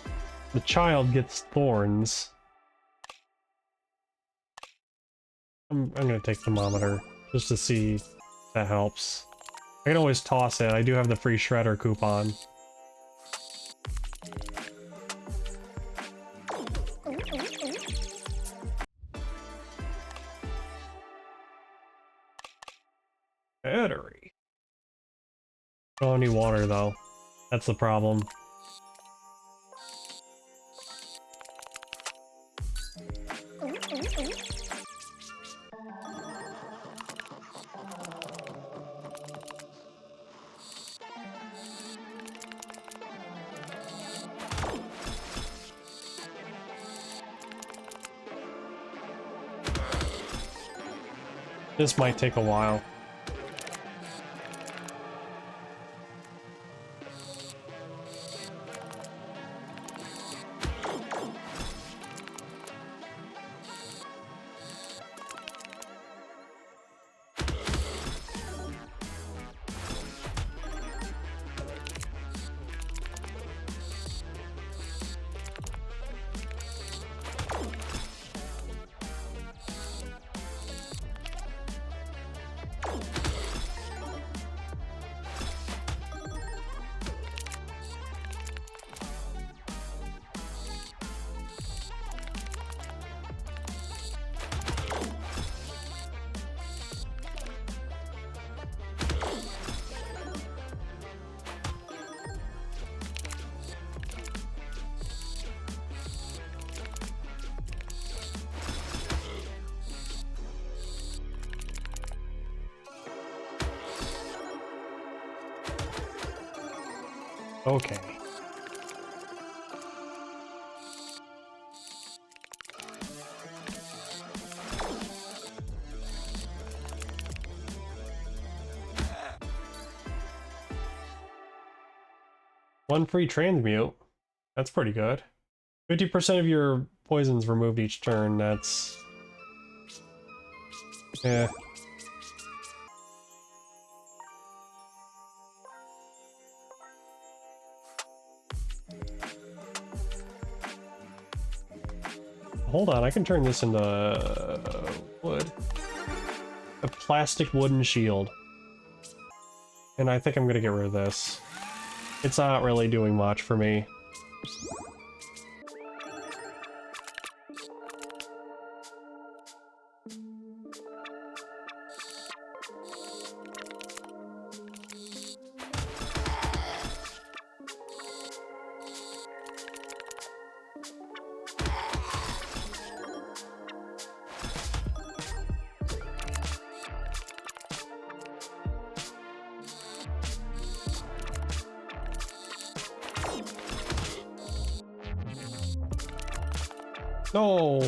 [SPEAKER 1] child gets thorns. I'm gonna take thermometer just to see if that helps. I can always toss it. I do have the free shredder coupon. Battery. I don't need water though. That's the problem. This might take a while. Okay. One free transmute. That's pretty good. 50% of your poisons removed each turn. That's... yeah. Hold on, I can turn this into wood. A plastic wooden shield. And I think I'm gonna get rid of this. It's not really doing much for me. No.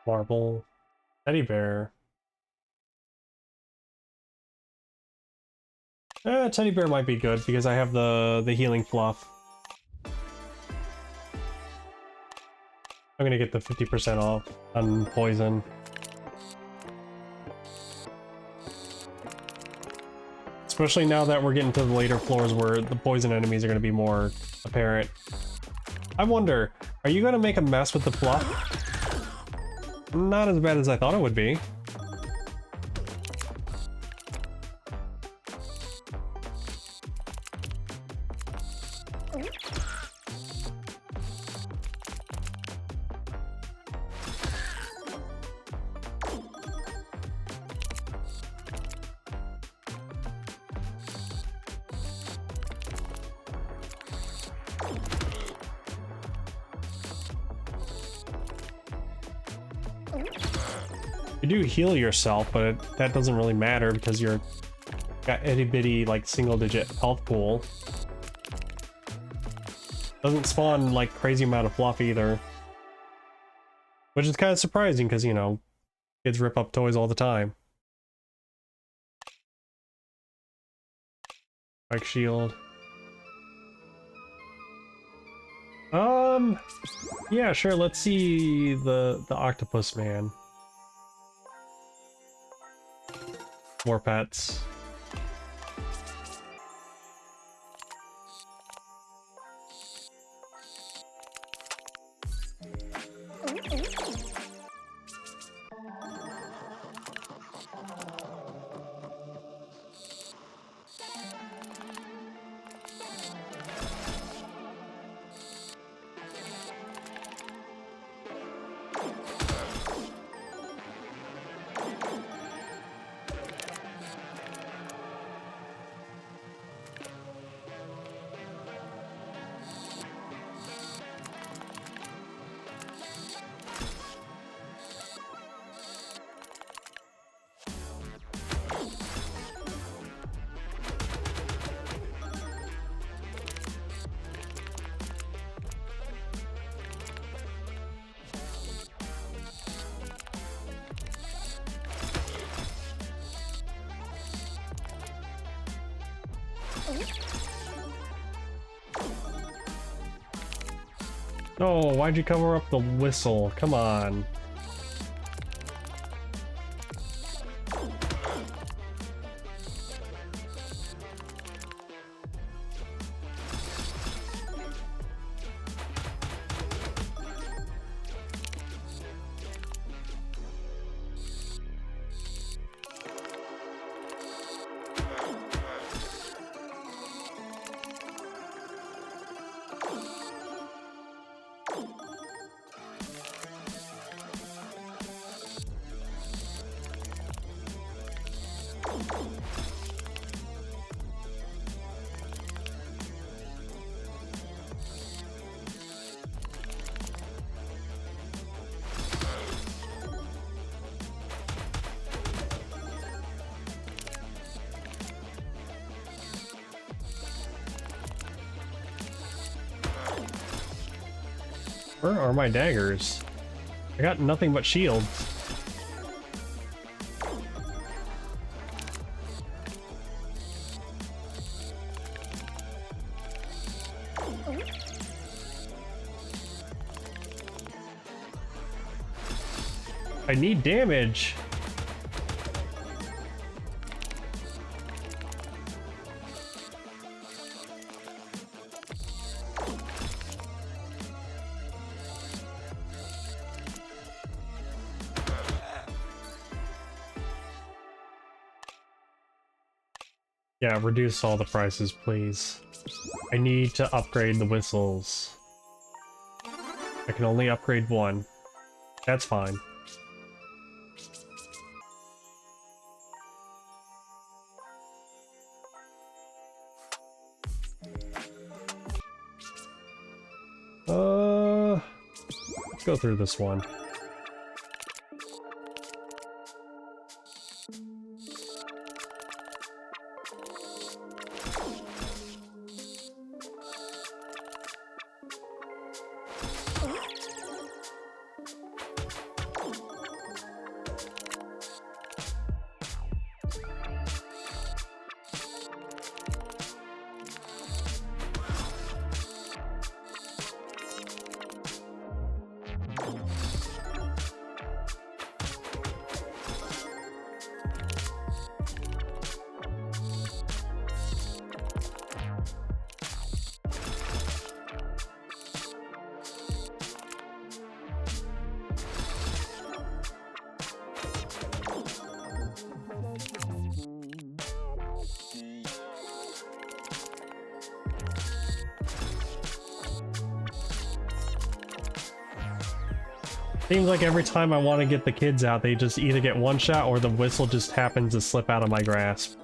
[SPEAKER 1] Marble. Teddy bear. Teddy bear might be good because I have the healing fluff. I'm gonna get the 50% off on poison. Especially now that we're getting to the later floors where the poison enemies are gonna be more apparent. I wonder, are you gonna make a mess with the fluff? Not as bad as I thought it would be. You do heal yourself, but that doesn't really matter because you're got itty bitty like single digit health pool. Doesn't spawn like crazy amount of fluff either. Which is kind of surprising because, you know, kids rip up toys all the time. Spike shield. Yeah, sure, let's see the octopus man. More pets. Oh, why'd you cover up the whistle? Come on. Where are my daggers? I got nothing but shields. I need damage. Yeah, reduce all the prices, please. I need to upgrade the whistles. I can only upgrade one. That's fine. Let's go through this one. Seems like every time I want to get the kids out, they just either get one shot or the whistle just happens to slip out of my grasp.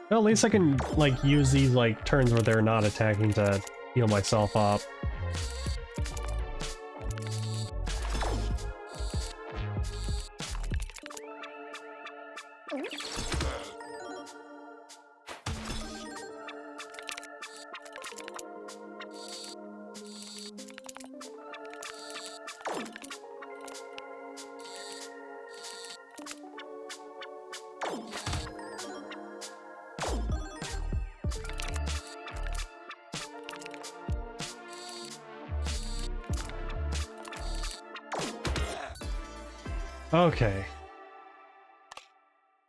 [SPEAKER 1] Well, at least I can, like, use these, like, turns where they're not attacking to heal myself up. Okay.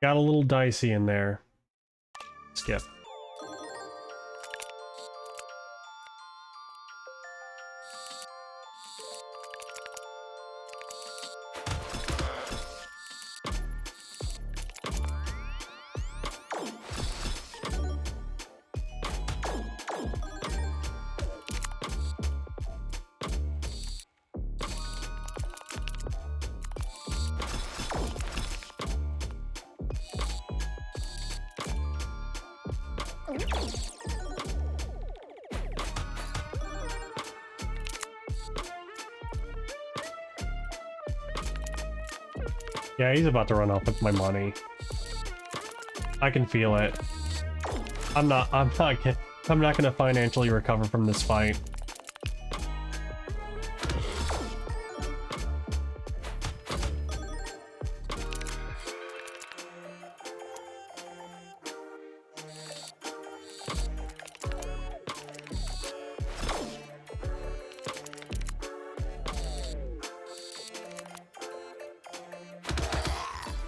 [SPEAKER 1] Got a little dicey in there. Skip. Yeah, he's about to run off with my money. I can feel it. I'm not gonna financially recover from this fight.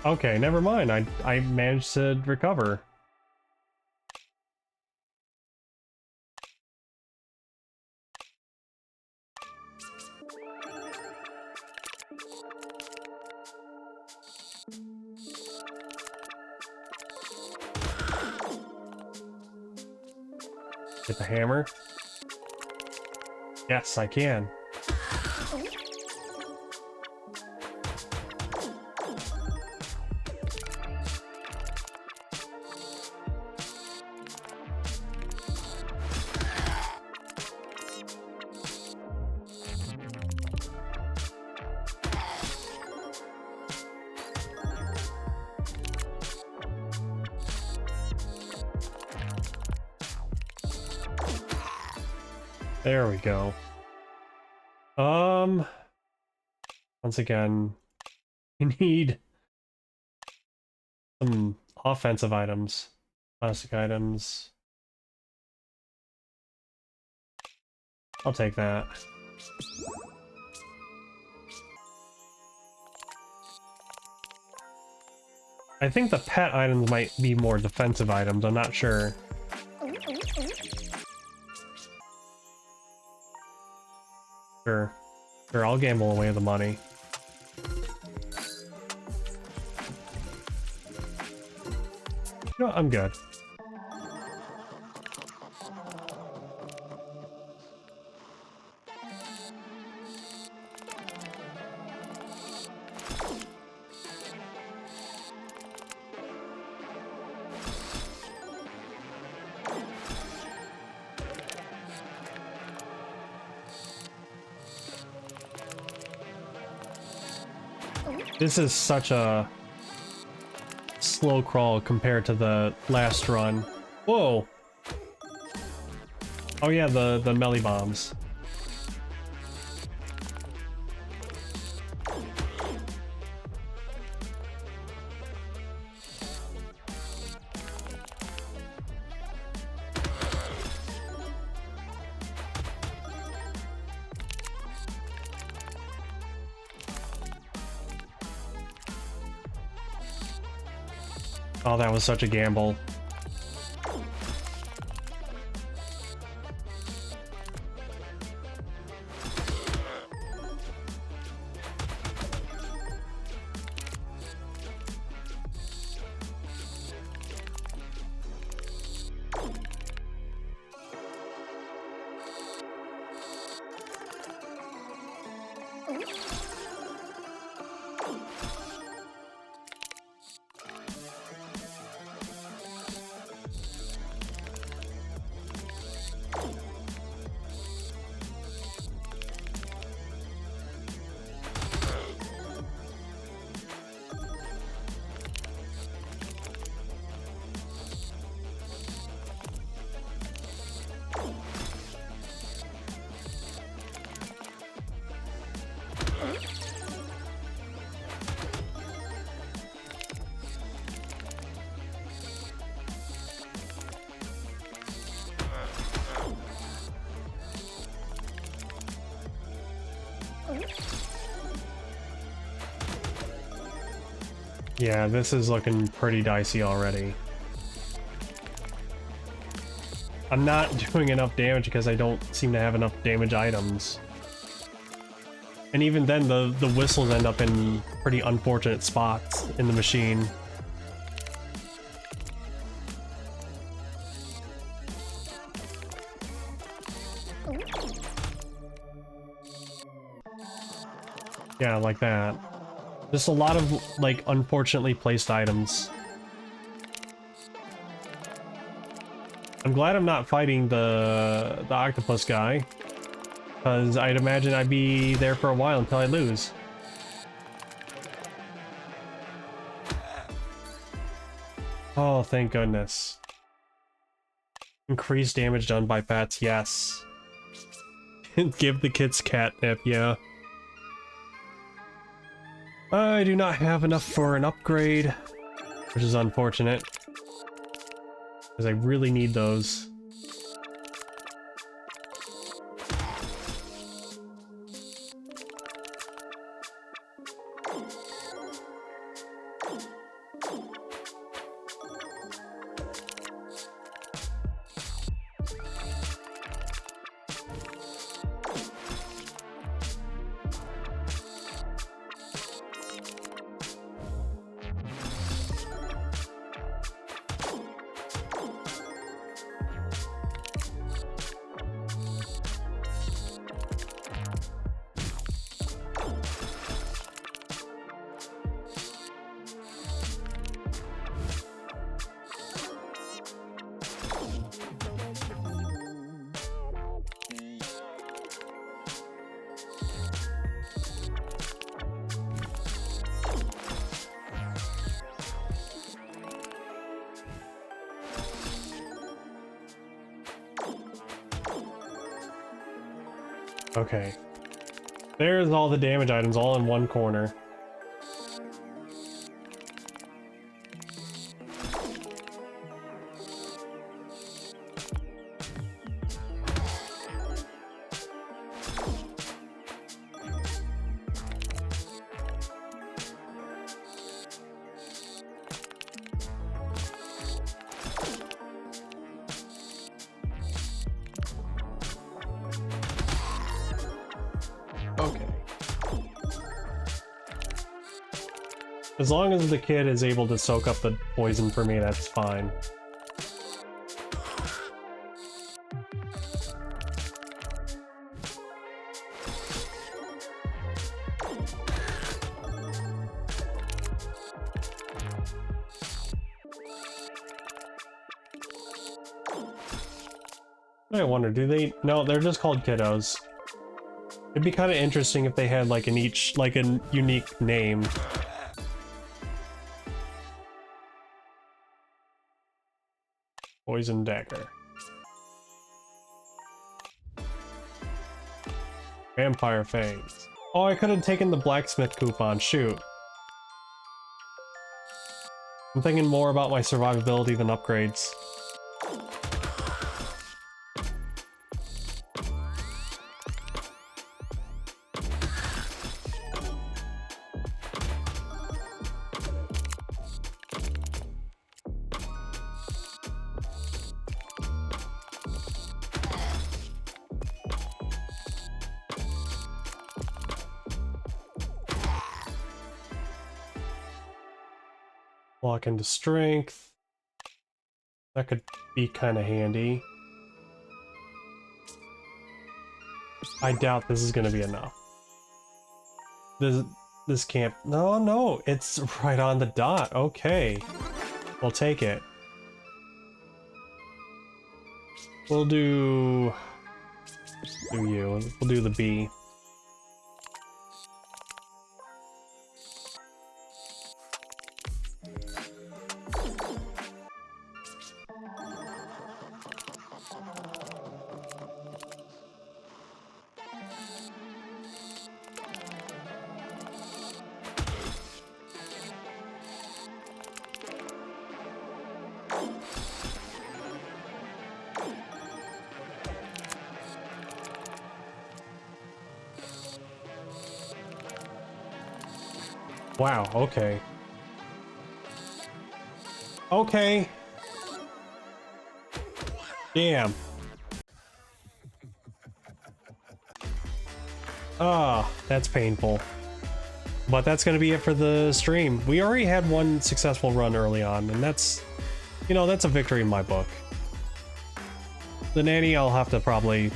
[SPEAKER 1] Okay, never mind. I managed to recover. Get the hammer. Yes, I can. There we go. Once again, we need some offensive items. Plastic items. I'll take that. I think the pet items might be more defensive items, I'm not sure. Sure, I'll gamble away the money. You know, I'm good. This is such a slow crawl compared to the last run. Whoa! Oh yeah, the melee bombs. Oh, that was such a gamble. Yeah, this is looking pretty dicey already. I'm not doing enough damage because I don't seem to have enough damage items. And even then, the whistles end up in pretty unfortunate spots in the machine. Yeah, like that. Just a lot of, like, unfortunately placed items. I'm glad I'm not fighting the octopus guy, because I'd imagine I'd be there for a while until I lose. Oh, thank goodness. Increased damage done by pets, yes. Give the kids catnip, yeah. I do not have enough for an upgrade, which is unfortunate, because I really need those. Okay. There's all the damage items all in one corner. Okay. As long as the kid is able to soak up the poison for me, that's fine. I wonder, do they? No, they're just called kiddos. It'd be kind of interesting if they had like a unique name. Poison dagger. Vampire fangs. Oh, I could have taken the blacksmith coupon, shoot. I'm thinking more about my survivability than upgrades. Lock into strength. That could be kind of handy. I doubt this is going to be enough. This can't... No, it's right on the dot. Okay. We'll take it. We'll do you. We'll do the B. Wow, okay. Okay. Damn. Ah, that's painful. But that's gonna be it for the stream. We already had one successful run early on, and that's, you know, that's a victory in my book. The nanny I'll have to probably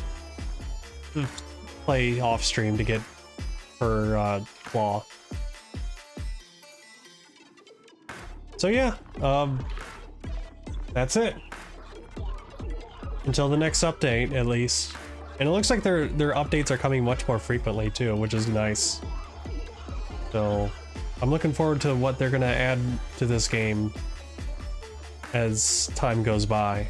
[SPEAKER 1] play off stream to get her claw. So yeah, that's it. Until the next update, at least. And it looks like their updates are coming much more frequently too, which is nice. So I'm looking forward to what they're gonna add to this game as time goes by.